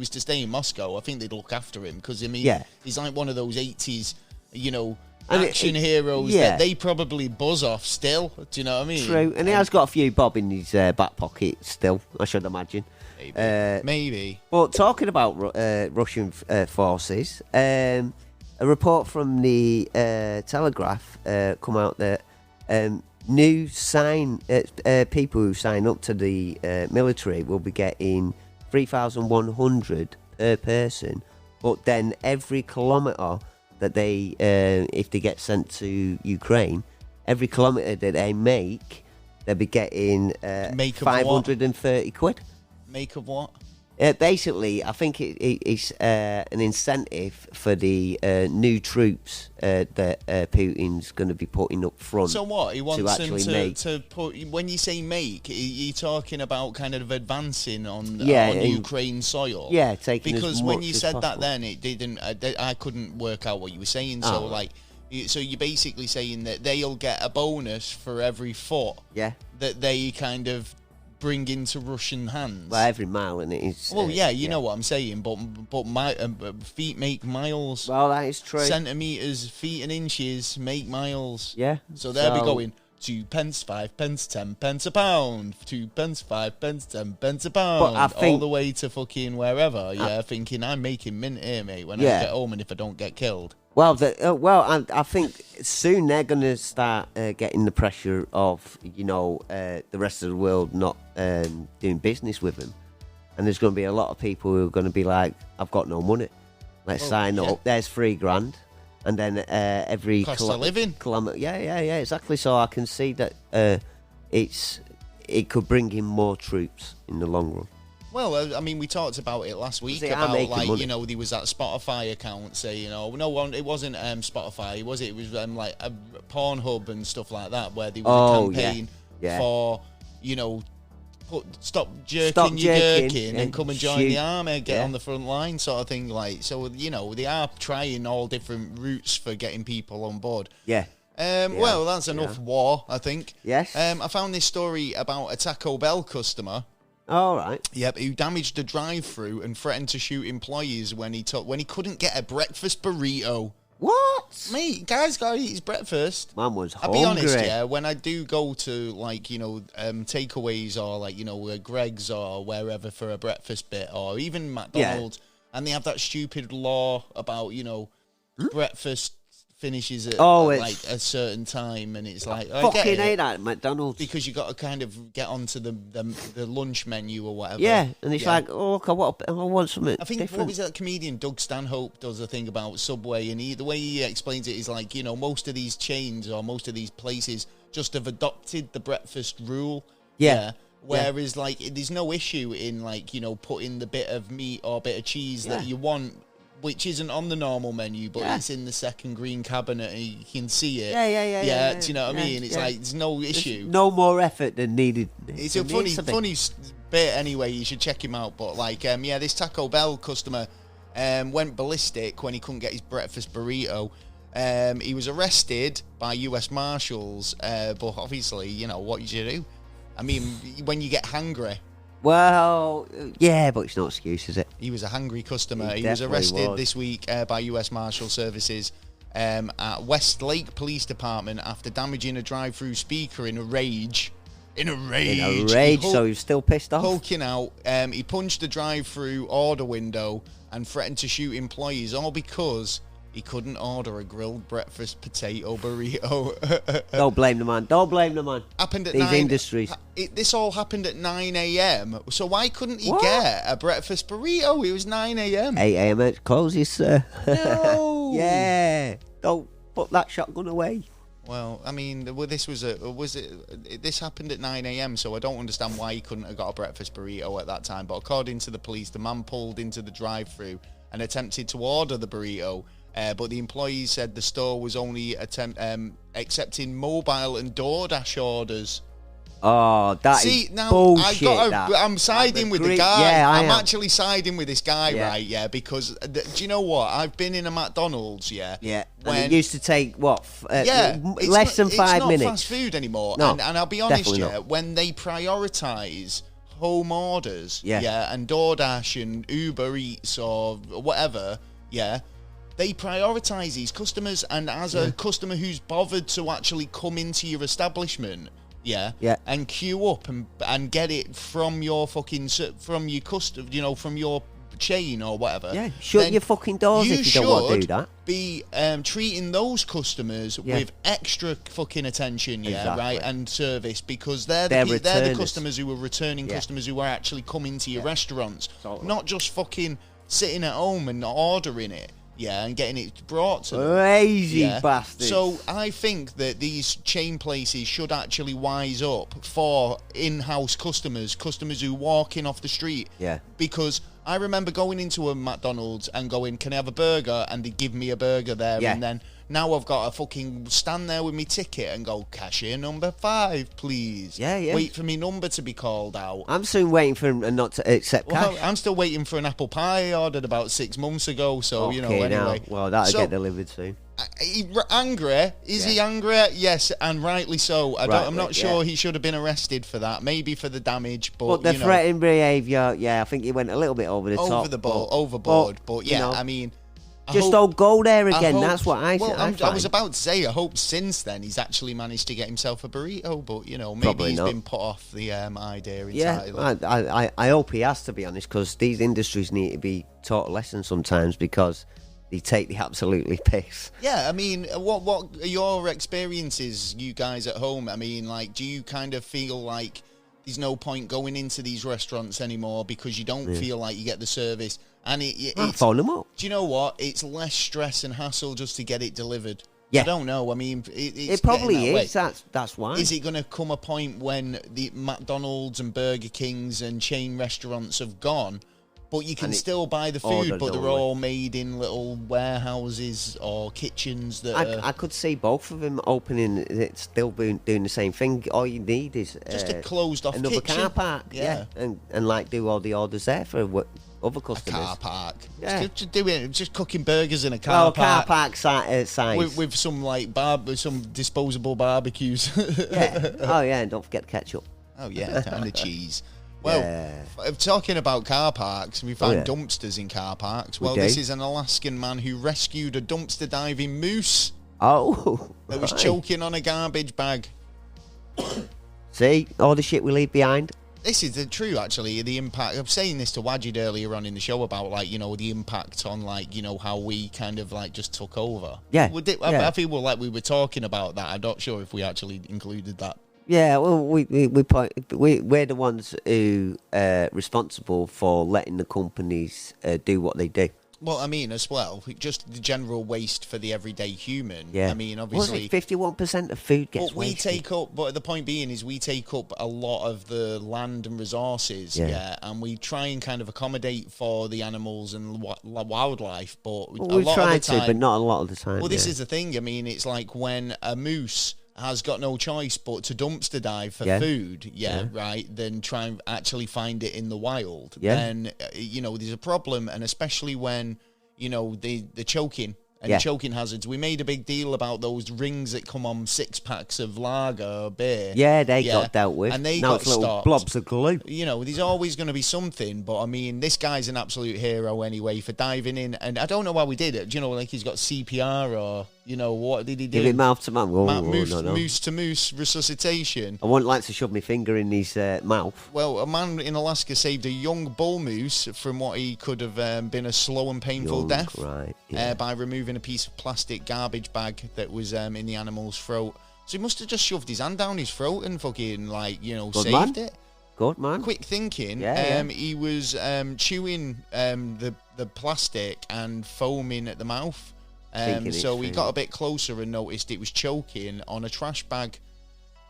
to stay in Moscow, I think they'd look after him because I mean, Yeah. he's like one of those 80s, And action heroes yeah. that they probably buzz off still. Do you know what I mean? True, and he has got a few bob in his back pocket still. I should imagine. Maybe. But talking about Russian forces, a report from the Telegraph come out that people who sign up to the military will be getting 3,100 per person, but then every kilometre that they, if they get sent to Ukraine, every kilometre that they make, they'll be getting Make of what? 530 quid. Make of what? Basically, I think it's an incentive for the new troops that Putin's going to be putting up front. So what? He wants them actually make. to put. When you say make, are you talking about kind of advancing on and- Ukraine soil? Yeah, taking Because as when much you as said that, possible. then it didn't. I couldn't work out what you were saying. So Oh. so you're basically saying that they'll get a bonus for every foot Yeah, that they kind of bring into Russian hands. well, every mile in it is. Well, yeah, you know what I'm saying, but feet make miles. Well, that is true. Centimeters, feet, and inches make miles. Yeah. So they'll be going 2 pence, 5 pence, 10 pence a pound. 2 pence, 5 pence, 10 pence a pound. But I all think- the way to fucking wherever. Yeah, thinking I'm making mint here, mate. When I Yeah. get home, and if I don't get killed. Well, I think soon they're going to start getting the pressure of the rest of the world not doing business with them, and there's going to be a lot of people who are going to be like, "I've got no money, let's sign yeah. up." There's $3,000, and then every Cost of living. kilometre. Yeah, exactly. So I can see that it could bring in more troops in the long run. Well, I mean, we talked about it last week They are about making like money. there was that Spotify account saying, it wasn't Spotify, was it? It was like a Pornhub and stuff like that, where there was a campaign yeah. for stop jerking your gherkin and come and join shoot. the army, get Yeah. on the front line, sort of thing. Like, so they are trying all different routes for getting people on board. Yeah. Well, that's enough war, I think. Yes. I found this story about a Taco Bell customer. All right. Yep, who damaged a drive-through and threatened to shoot employees when he couldn't get a breakfast burrito. What? Mate, guy's got to eat his breakfast. Man was I'll hungry. be honest, yeah. When I do go to takeaways or Greg's or wherever for a breakfast bit, or even McDonald's, and they have that stupid law about breakfast finishes at like a certain time, and it's like I get Fucking it, hate that at McDonald's. because you got to kind of get onto the lunch menu or whatever. Yeah, and it's like, oh, look, I want something I think different. what was that comedian Doug Stanhope does a thing about Subway, and the way he explains it is like, most of these chains or most of these places just have adopted the breakfast rule. Yeah. Whereas like there's no issue in putting the bit of meat or bit of cheese that you want, which isn't on the normal menu, but it's in the second green cabinet and you can see it. Yeah. Do you know what I mean? It's like there's no issue. No more effort than needed. It's a funny bit anyway. You should check him out. But this Taco Bell customer went ballistic when he couldn't get his breakfast burrito. He was arrested by U.S. Marshals, but obviously, what you should do. I mean, when you get hungry. Well, yeah, but it's no excuse, is it? He was a hungry customer. He He was definitely arrested was. this week by U.S. Marshal Services at Westlake Police Department after damaging a drive-through speaker in a rage. in a rage. In a rage, so he was still pissed off. Hulking out. He punched the drive-through order window and threatened to shoot employees, all because he couldn't order a grilled breakfast potato burrito. Don't blame the man. Don't blame the man. Happened at These industries. This all happened at 9 a.m. So why couldn't he What? get a breakfast burrito? It was 9 a.m. 8 a.m. it closes, sir. No. Yeah. Don't put that shotgun away. Well, I mean, this happened at 9 a.m. So I don't understand why he couldn't have got a breakfast burrito at that time. But according to the police, the man pulled into the drive-thru and attempted to order the burrito. But the employees said the store was only accepting mobile and DoorDash orders. Oh, that See, is now bullshit. I'm siding with the guy. Yeah, I'm actually siding with this guy, Yeah. right? Yeah, because do you know what? I've been in a McDonald's, yeah. Yeah, When and it used to take, it's less than 5 it's minutes. not fast food anymore. No, and I'll be honest, definitely yeah, not. when they prioritise home orders, Yeah. and DoorDash and Uber Eats or whatever, yeah, they prioritise these customers. And as a customer who's bothered to actually come into your establishment, yeah, and queue up and get it from your fucking from your from your chain or whatever. Yeah, shut then your fucking doors if you don't want to do that. Be treating those customers with extra fucking attention, Exactly. right, and service, because they're the returners. customers who are returning customers who are actually coming to your restaurants, not just fucking sitting at home and ordering it. Yeah, and getting it brought to them. Lazy bastards. So I think that these chain places should actually wise up for in-house customers who walk in off the street. Yeah. Because I remember going into a McDonald's and going, can I have a burger? And they give me a burger there. Yeah. And then now I've got to fucking stand there with my ticket and go, cashier number 5, please. Yeah, yeah. Wait for me number to be called out. I'm soon waiting for him not to accept cash. Well, I'm still waiting for an apple pie I ordered about 6 months ago. So, anyway. Now, well, that'll So, get delivered soon. Angry? Is he angry? Yes, and rightly so. I'm not sure he should have been arrested for that. Maybe for the damage, but the threatening behaviour, I think he went a little bit over the top. Overboard. But yeah, I mean, don't go there again. That's what I I find. was about to say, I hope since then he's actually managed to get himself a burrito, but maybe Probably he's not. been put off the idea entirely. Yeah, I hope he has, to be honest, because these industries need to be taught a lesson sometimes, because they take the absolutely piss. Yeah, I mean, what are your experiences, you guys at home? I mean, like, do you kind of feel like there's no point going into these restaurants anymore because you don't feel like you get the service? And it's phone them up. Do you know what? It's less stress and hassle just to get it delivered. Yeah. I don't know. I mean, it's It probably getting is. that way. That's why. Is it going to come a point when the McDonald's and Burger Kings and chain restaurants have gone, but you can still buy the food, but they're all made in little warehouses or kitchens that I could see both of them opening. It's still doing the same thing. All you need is just a closed off another kitchen. car park. Yeah. And like do all the orders there for other customers. Car park. Yeah. Just cooking burgers in a car park. Car park size. With some with some disposable barbecues. Yeah. Oh yeah, and don't forget ketchup. Oh yeah, and the cheese. Well, talking about car parks, we find dumpsters in car parks. Well, this is an Alaskan man who rescued a dumpster diving moose Oh. that was choking on a garbage bag. See, all the shit we leave behind. This is true, actually, the impact. I'm saying this to Wajid earlier on in the show about, like, the impact on, like, how we kind of, like, just took over. Yeah. I feel like we were talking about that. I'm not sure if we actually included that. Yeah, well, we're the ones who are responsible for letting the companies do what they do. Well, I mean, as well, just the general waste for the everyday human. Yeah. I mean, obviously... 51% of food gets wasted. But the point being is we take up a lot of the land and resources, and we try and kind of accommodate for the animals and wildlife, but we try to, but not a lot of the time. Well, this is the thing. I mean, it's like when a moose has got no choice but to dumpster dive for food, right, then try and actually find it in the wild, then, there's a problem, and especially when, the choking and choking hazards. We made a big deal about those rings that come on 6-packs of lager or beer. Yeah, they got dealt with. And they now got it's little stopped. blobs of glue. There's always going to be something, but I mean, this guy's an absolute hero anyway for diving in, and I don't know why we did it. Like he's got CPR or... You know, what did he do? Give it mouth to mouth. Moose to moose resuscitation. I wouldn't like to shove my finger in his mouth. Well, a man in Alaska saved a young bull moose from what he could have been a slow and painful death, right? By removing a piece of plastic garbage bag that was in the animal's throat. So he must have just shoved his hand down his throat and fucking, like, you know, saved it. Good man. Quick thinking. He was chewing the plastic and foaming at the mouth. So he got a bit closer and noticed it was choking on a trash bag.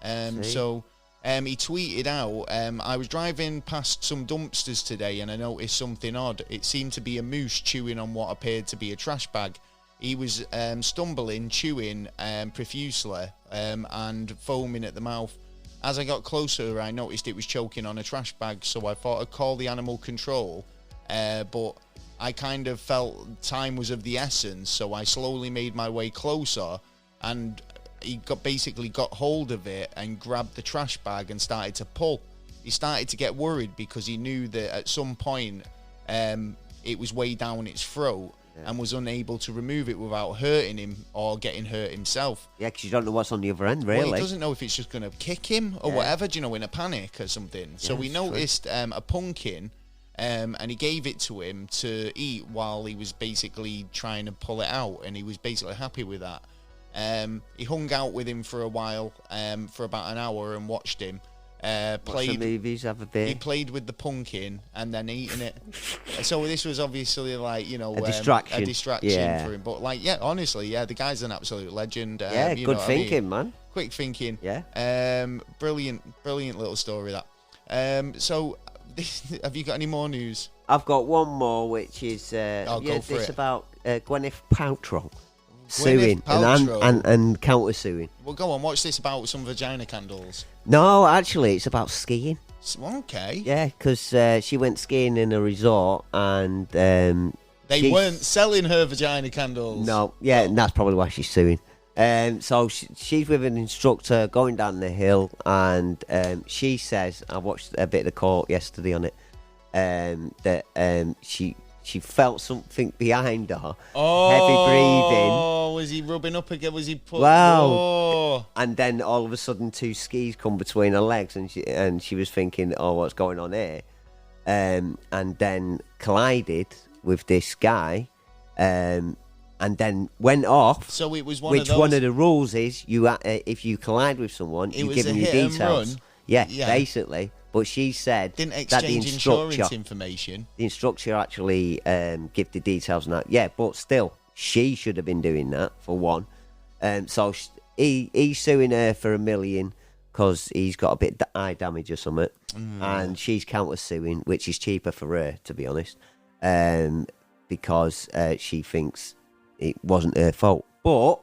So he tweeted out, I was driving past some dumpsters today and I noticed something odd. It seemed to be a moose chewing on what appeared to be a trash bag. He was stumbling, chewing profusely and foaming at the mouth. As I got closer, I noticed it was choking on a trash bag, so I thought I'd call the animal control, but I kind of felt time was of the essence, so I slowly made my way closer, and he basically got hold of it and grabbed the trash bag and started to pull. He started to get worried because he knew that at some point it was way down its throat and was unable to remove it without hurting him or getting hurt himself. Yeah, because you don't know what's on the other end, really. Well, he doesn't know if it's just going to kick him or whatever, you know, in a panic or something. So we noticed a pumpkin, and he gave it to him to eat while he was basically trying to pull it out, and he was basically happy with that. He hung out with him for a while, for about an hour, and watched him. Watch the movies, have a beer. He played with the pumpkin and then eating it. So this was obviously, like, you know, a distraction for him. But, like, honestly, the guy's an absolute legend. Good thinking, man. Quick thinking. Yeah. Brilliant little story, that. So, have you got any more news? I've got one more, which is about Gwyneth Paltrow suing and counter-suing. Well, go on. What's this about? Some vagina candles? No, actually, it's about skiing. Okay. Yeah, because she went skiing in a resort and they weren't selling her vagina candles. No, and that's probably why she's suing. So she's with an instructor going down the hill, and she says, I watched a bit of the court yesterday on it, that she felt something behind her. Oh, heavy breathing. Oh, was he rubbing up again? Was he put? Wow. Oh. And then all of a sudden, two skis come between her legs, and she was thinking, "Oh, what's going on here?" And then collided with this guy, and then went off. So it was one of the rules is if you collide with someone, you give them your details. Yeah, basically. But she said didn't exchange insurance information. The instructor actually give the details and that. Yeah, but still, she should have been doing that for one. So he's suing her for $1 million because he's got a bit of eye damage or something, and she's counter suing, which is cheaper for her, to be honest, because she thinks it wasn't her fault. But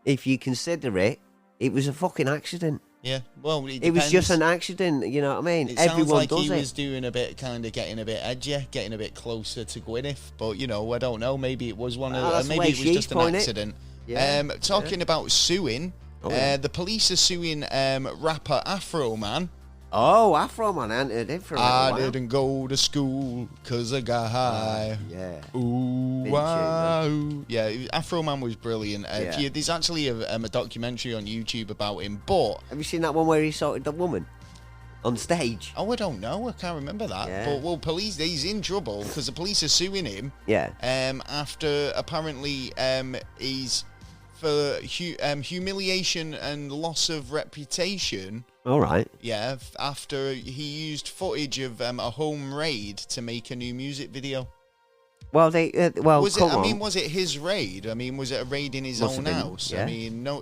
if you consider it, it was a fucking accident. Yeah, well, it was just an accident, you know what I mean? Everyone sounds like he was doing a bit, kind of getting a bit edgier, getting a bit closer to Gwyneth, but, you know, I don't know, maybe it was maybe it was just an accident. Yeah. Talking about suing, the police are suing rapper Afro Man. Oh, Afro Man entered in for a while. I didn't go to school because I got high. Yeah. Ooh, wow. Yeah, Afro Man was brilliant. There's actually a documentary on YouTube about him, but... Have you seen that one where he assaulted the woman on stage? Oh, I don't know. I can't remember that. Yeah. But, well, he's in trouble because the police are suing him. Yeah. After apparently he's for humiliation and loss of reputation. All right. Yeah, after he used footage of a home raid to make a new music video. Well, was it his raid? I mean, was it a raid in his own house? Yeah. I mean, no.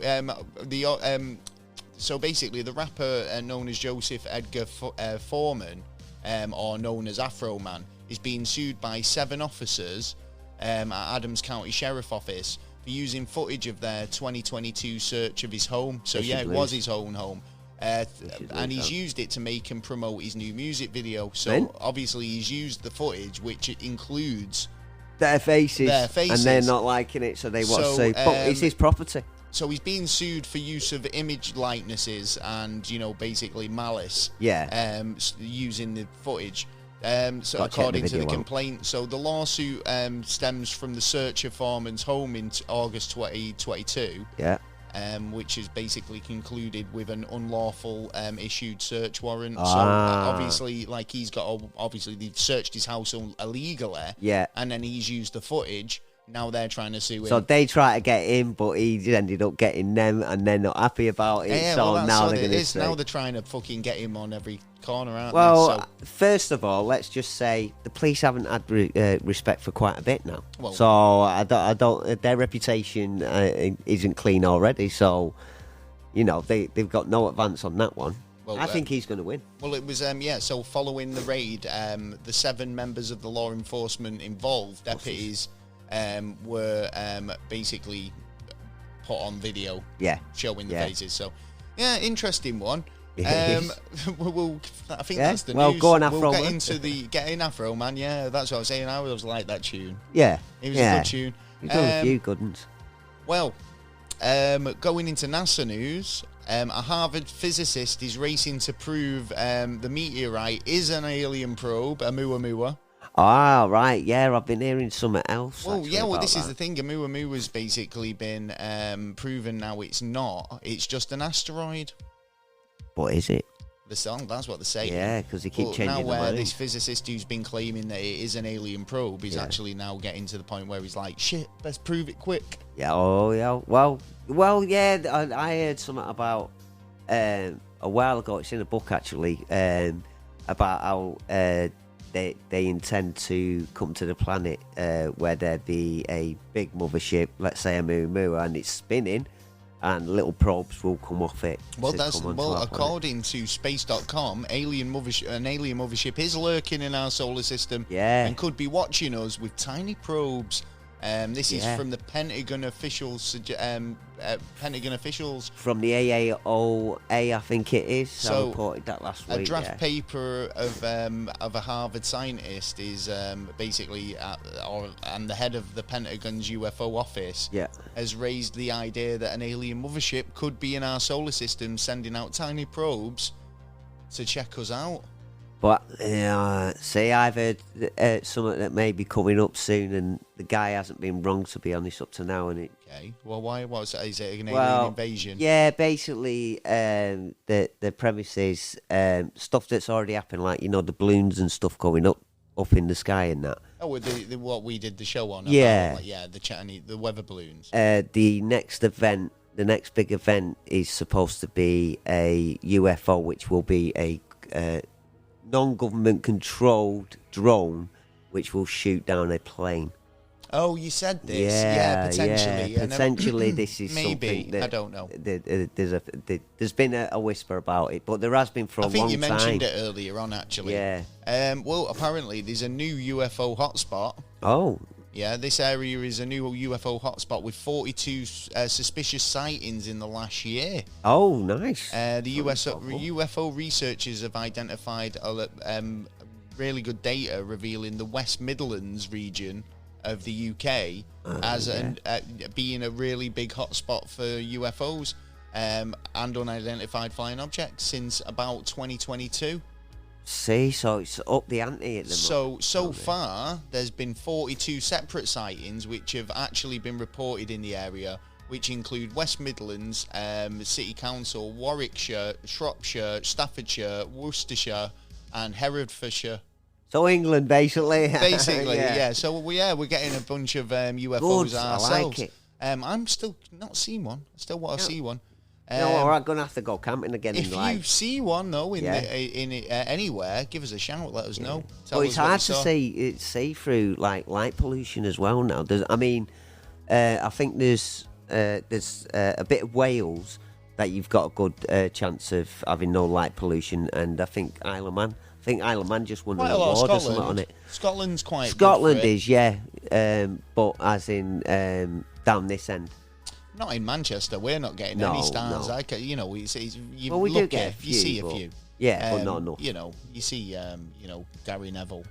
So basically, the rapper known as Joseph Edgar Foreman, or known as Afro Man, is being sued by 7 officers at Adams County Sheriff Office for using footage of their 2022 search of his home. So it was his own home. And he's used it to make and promote his new music video. So obviously he's used the footage, which includes their faces, and they're not liking it, so they want to say, but it's his property. So he's being sued for use of image likenesses and, you know, basically malice. Yeah. Using the footage. So Gotta check according to the video out. complaint, so the lawsuit stems from the search of Foreman's home in August 2022. Yeah. Which is basically concluded with an unlawful issued search warrant. So Ah. obviously, like obviously they've searched his house illegally. Yeah. And then he's used the footage. Now they're trying to sue him. So they try to get him, but he ended up getting them, and they're not happy about it. Yeah, so well, that's now what they're it going to is. Now they're trying to fucking get him on every corner, aren't they? Well, So, first of all, let's just say the police haven't had respect for quite a bit now. Well- So I don't. Their reputation isn't clean already. So, they've got no advance on that one. Well, I think he's going to win. well, it was so following the raid, the 7 members of the law enforcement involved, deputies, were basically put on video, Yeah. showing the Yeah. faces. So, yeah, interesting one. It is. I think Yeah, that's the well, news. go on, Afro We'll get Man. into get in Afro Man. Yeah, that's what I was saying. I always like that tune. Yeah. It was yeah. a good tune. He's done a few good ones. Well, going into NASA news, a Harvard physicist is racing to prove the meteorite is an alien probe, Oumuamua. Ah, right. Yeah, I've been hearing something else. Well, actually yeah, well, about this is that. the thing. Oumuamua's basically been proven now it's not. It's just an asteroid. What is it? The song, that's what they're saying. Yeah, because they keep But changing now the mind. this physicist who's been claiming that it is an alien probe is Yeah. actually now getting to the point where he's like, shit, let's prove it quick. Yeah. Oh, yeah. Well. Yeah. I heard something about a while ago. It's in a book actually. About how they intend to come to the planet where there'd be a big mothership, let's say a Oumuamua, and it's spinning, and little probes will come off it. Well, to that's come onto our planet. according to space.com, an alien mothership is lurking in our solar system, Yeah. and could be watching us with tiny probes. This is Yeah. from the Pentagon officials. Pentagon officials. From the AAOA, I think it is. So, I reported that last week. A draft yeah. paper of a Harvard scientist is basically, and the head of the Pentagon's UFO office Yeah. has raised the idea that an alien mothership could be in our solar system, sending out tiny probes to check us out. But see, I've heard something that may be coming up soon, and the guy hasn't been wrong, to be honest, up to now. And it, Okay. Well, why? What's that? Is it an well, alien invasion? yeah, basically, the premise is stuff that's already happened, like the balloons and stuff going up in the sky and that. Oh, with what we did the show on. Yeah. About, yeah, the weather balloons. The next event, the next big event, is supposed to be a UFO, which will be a non-government controlled drone, which will shoot down a plane. Oh, you said this. Yeah, potentially. Yeah. Potentially, this is maybe. something that I don't know. There's been a whisper about it, but there has been for a I long think time. you mentioned it earlier on, actually. Yeah. Well, apparently there's a new UFO hotspot. Oh. Yeah, this area is a new UFO hotspot with 42 suspicious sightings in the last year. Oh, nice. The UFO researchers have identified really good data revealing the West Midlands region of the UK as being a really big hotspot for UFOs and unidentified flying objects since about 2022. See, so it's up the ante at the moment. So far, there's been 42 separate sightings which have actually been reported in the area, which include West Midlands, City Council, Warwickshire, Shropshire, Staffordshire, Worcestershire, and Herefordshire. So England, basically. Basically, yeah. So we're getting a bunch of UFOs Good, ourselves. I like it. I'm still not seen one. I still want to see one. I'm going to have to go camping again If in you life. see one though in Yeah. anywhere, give us a shout. Let us know. Tell Well, us it's what you hard to saw. see through like light pollution as well now. I think there's a bit of Wales that you've got a good chance of having no light pollution, and I think Isle of Man. Just won an Quite a lot of award or something on it. Scotland's quite. Scotland good for it. is, yeah, but as in down this end. Not in Manchester. We're not getting No, any stars. no. You Well, we do look get a you see few, a but- few. Yeah, but not enough. You see, Gary Neville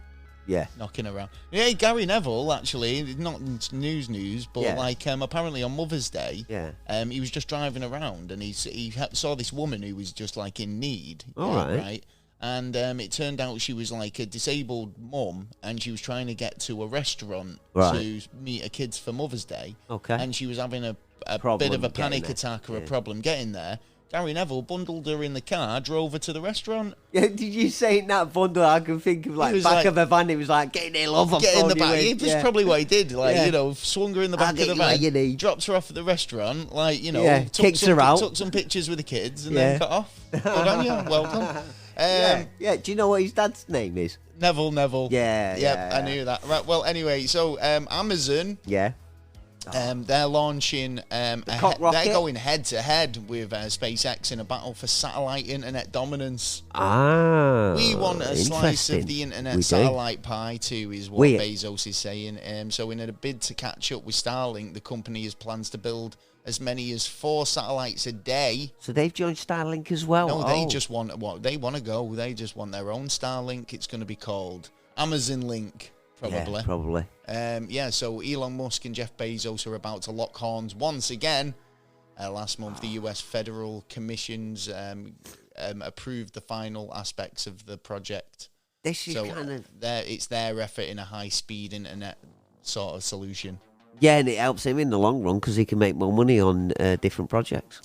Yeah. knocking around. Yeah, Gary Neville actually, not news, but Yeah. apparently on Mother's Day, Yeah. he was just driving around and he saw this woman who was just like in need. All right. And it turned out she was like a disabled mum, and she was trying to get to a restaurant to meet her kids for Mother's Day. Okay. And she was having a Problem bit of a getting panic there. attack or a problem getting there. Gary Neville bundled her in the car, drove her to the restaurant. Yeah, did you say in that bundle? I can think of He like was back like- of a van. He was like, "Get in there, love. I'm Get in the phoning back. you It was probably what he did. Like, Yeah. you know, swung her in the I'll back of get the you what you van, need. dropped her off at the restaurant, like, you know, Yeah, kicks her out. took some pictures with the kids, and Yeah. then cut off. Good on you. Welcome. Yeah. Do you know what his dad's name is? Neville. Yeah, Yep, yeah, I knew that. Right. Well, anyway, so Amazon, Yeah. they're launching. cock rocket? They're going head to head with SpaceX in a battle for satellite internet dominance. Ah. We want a slice of interesting. the internet We do. satellite pie too, is what We- Bezos is saying. So in a bid to catch up with Starlink, the company has plans to build as many as 4 satellites a day. So they've joined Starlink as well. No, they Oh. just want what they want to go. They just want their own Starlink. It's going to be called Amazon Link, probably. Yeah, probably. So Elon Musk and Jeff Bezos are about to lock horns once again. Last month, the U.S. Federal Commissions approved the final aspects of the project. This is So kind of it's their effort in a high-speed internet sort of solution. yeah, and it helps him in the long run because he can make more money on different projects.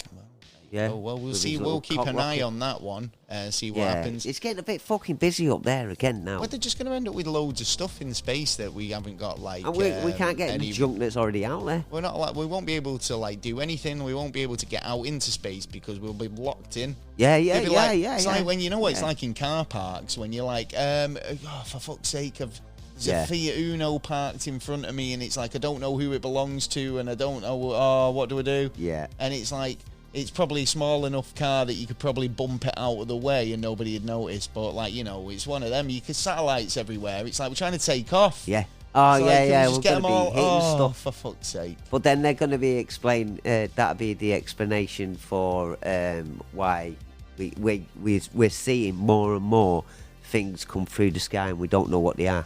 Yeah. Oh, well, we'll With see. his We'll little keep cock an eye rocket. on that one. See what Yeah, happens. it's getting a bit fucking busy up there again now. Well, they're just going to end up with loads of stuff in space that we haven't got, like. And we can't get any any junk that's already out there. We're not like we won't be able to like do anything. We won't be able to get out into space because we'll be locked in. Yeah. It'd be like, It's yeah. like when you know what it's Yeah. like in car parks when you're like, for fuck's sake, there's Yeah. a Fiat Uno parked in front of me, and it's like I don't know who it belongs to, and I don't know. What do I do? Yeah. And it's like. It's probably a small enough car that you could probably bump it out of the way and nobody would notice. But, like, you know, it's one of them. You can satellites everywhere. It's like we're trying to take off. Yeah. Oh, It's yeah, like, can we yeah. just We're get going to them be all- hitting stuff. For fuck's sake. But then they're going to be that'll be the explanation for why we're seeing more and more things come through the sky and we don't know what they are.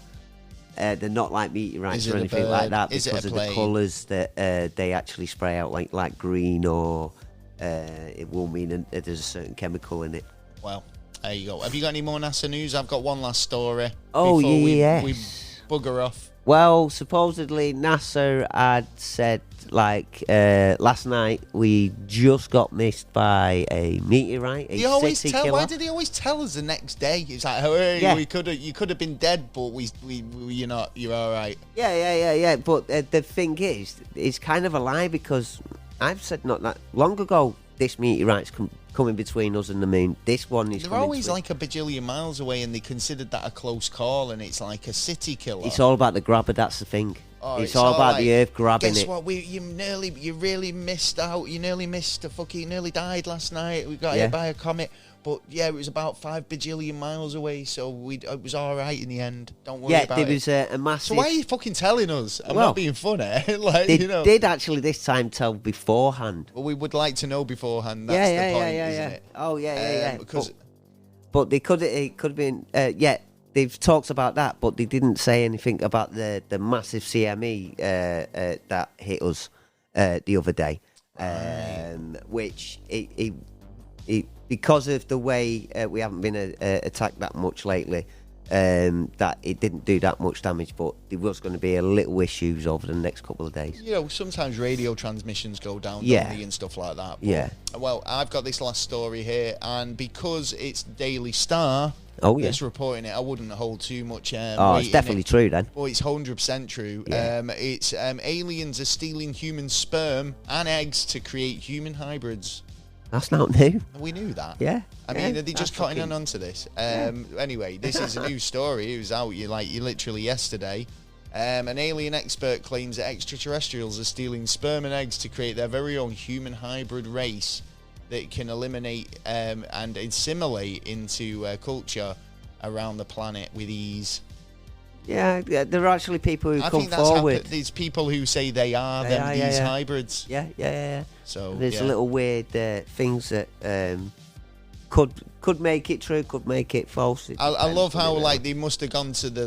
They're not like meteorites Is it or a anything like bird? that Is it because a of the plane? colours that they actually spray out, like green or it will mean that there's a certain chemical in it. Well, there you go. Have you got any more NASA news? I've got one last story. Oh, before yes. we bugger off. Well, supposedly NASA had said, last night we just got missed by a meteorite, a city killer. Why did he always tell us the next day? It's like, hey, Yeah. you could have been dead, but you're all right. Yeah. But the thing is, it's kind of a lie because I've said not that long ago this meteorite's coming between us and the moon. This one is They're coming always between- like a bajillion miles away, and they considered that a close call, and it's like a city killer. It's all about the grabber, that's the thing. Oh, it's all about like, the Earth grabbing guess it. what? You really missed out. You nearly missed you nearly died last night. We got Yeah. hit by a comet. But yeah, it was about 5 bajillion miles away, so it was all right in the end. Don't worry Yeah, about there it. was a massive... So why are you fucking telling us? I'm Well, not being funny. like, They you know. did actually this time tell beforehand. Well, we would like to know beforehand. That's the point, isn't it? Oh, yeah. Because But it could have been... they've talked about that, but they didn't say anything about the massive CME that hit us the other day. Which it because of the way we haven't been attacked that much lately, that it didn't do that much damage, but there was going to be a little issues over the next couple of days. you know, sometimes radio transmissions go down, Yeah. don't they, and stuff like that. But, Yeah. Well, I've got this last story here, and because it's Daily Star Oh, yeah. that's reporting it, I wouldn't hold too much weight It's in definitely it. true then. Well, it's 100% true. Yeah. It's aliens are stealing human sperm and eggs to create human hybrids. That's not new. We knew that. Yeah. I mean, yeah, are they that's just cutting fucking- on to this? Anyway, this is a new story. It was out literally yesterday. An alien expert claims that extraterrestrials are stealing sperm and eggs to create their very own human hybrid race that can eliminate and assimilate into culture around the planet with ease. Yeah, there are actually people who I come think that's forward. happened. There's people who say they are They them, are, these yeah. hybrids. Yeah. So There's yeah. little weird things that could make it true, could make it false. It I depends love on how it, they must have gone to the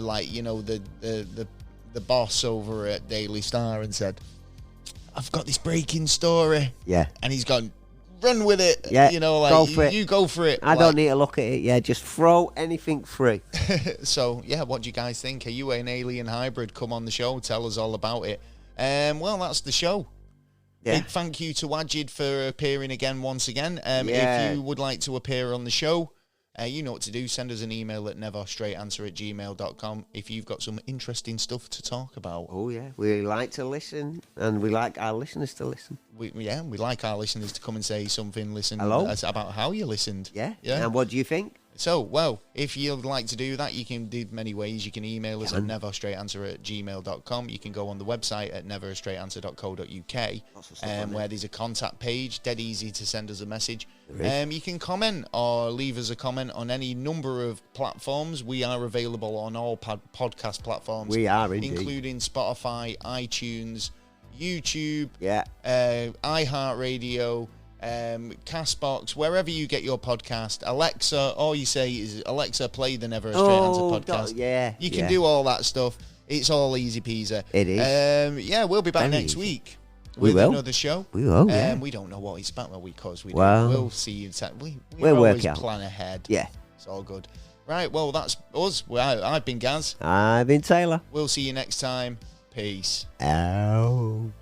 the boss over at Daily Star and said, "I've got this breaking story," Yeah. and he's gone, run with it. Yeah, You know, like go for it. you go for it. I don't need to look at it. Yeah, just throw anything free. So, yeah, what do you guys think? Are you an alien hybrid? Come on the show. Tell us all about it. Well, that's the show. Yeah. Big thank you to Wajid for appearing again once again. Yeah. If you would like to appear on the show, you know what to do. Send us an email at neverstraightanswer@gmail.com if you've got some interesting stuff to talk about. Oh, yeah. We like to listen, and we like our listeners to listen. We like our listeners to come and say something, Hello? about how you listened. Yeah. Yeah. And what do you think? So, well, if you'd like to do that, you can do many ways. You can email us at neverstraightanswer@gmail.com. You can go on the website at neverstraightanswer.co.uk, where there's a contact page, dead easy to send us a message. You can comment or leave us a comment on any number of platforms. We are available on all podcast platforms. We are, indeed. Including Spotify, iTunes, YouTube, Yeah. iHeartRadio, Castbox, wherever you get your podcast. Alexa, all you say is, Alexa, play the Never a Straight Answer podcast. Yeah. You can do all that stuff. It's all easy peasy. It is. Yeah, we'll be back Very next easy. week We with will. another show. We will, yeah. We don't know what it's about, because we Well, we'll see you. we'll work always out. plan ahead. Yeah. It's all good. Right, well, that's us. Well, I've been Gaz. I've been Taylor. We'll see you next time. Peace. Oh.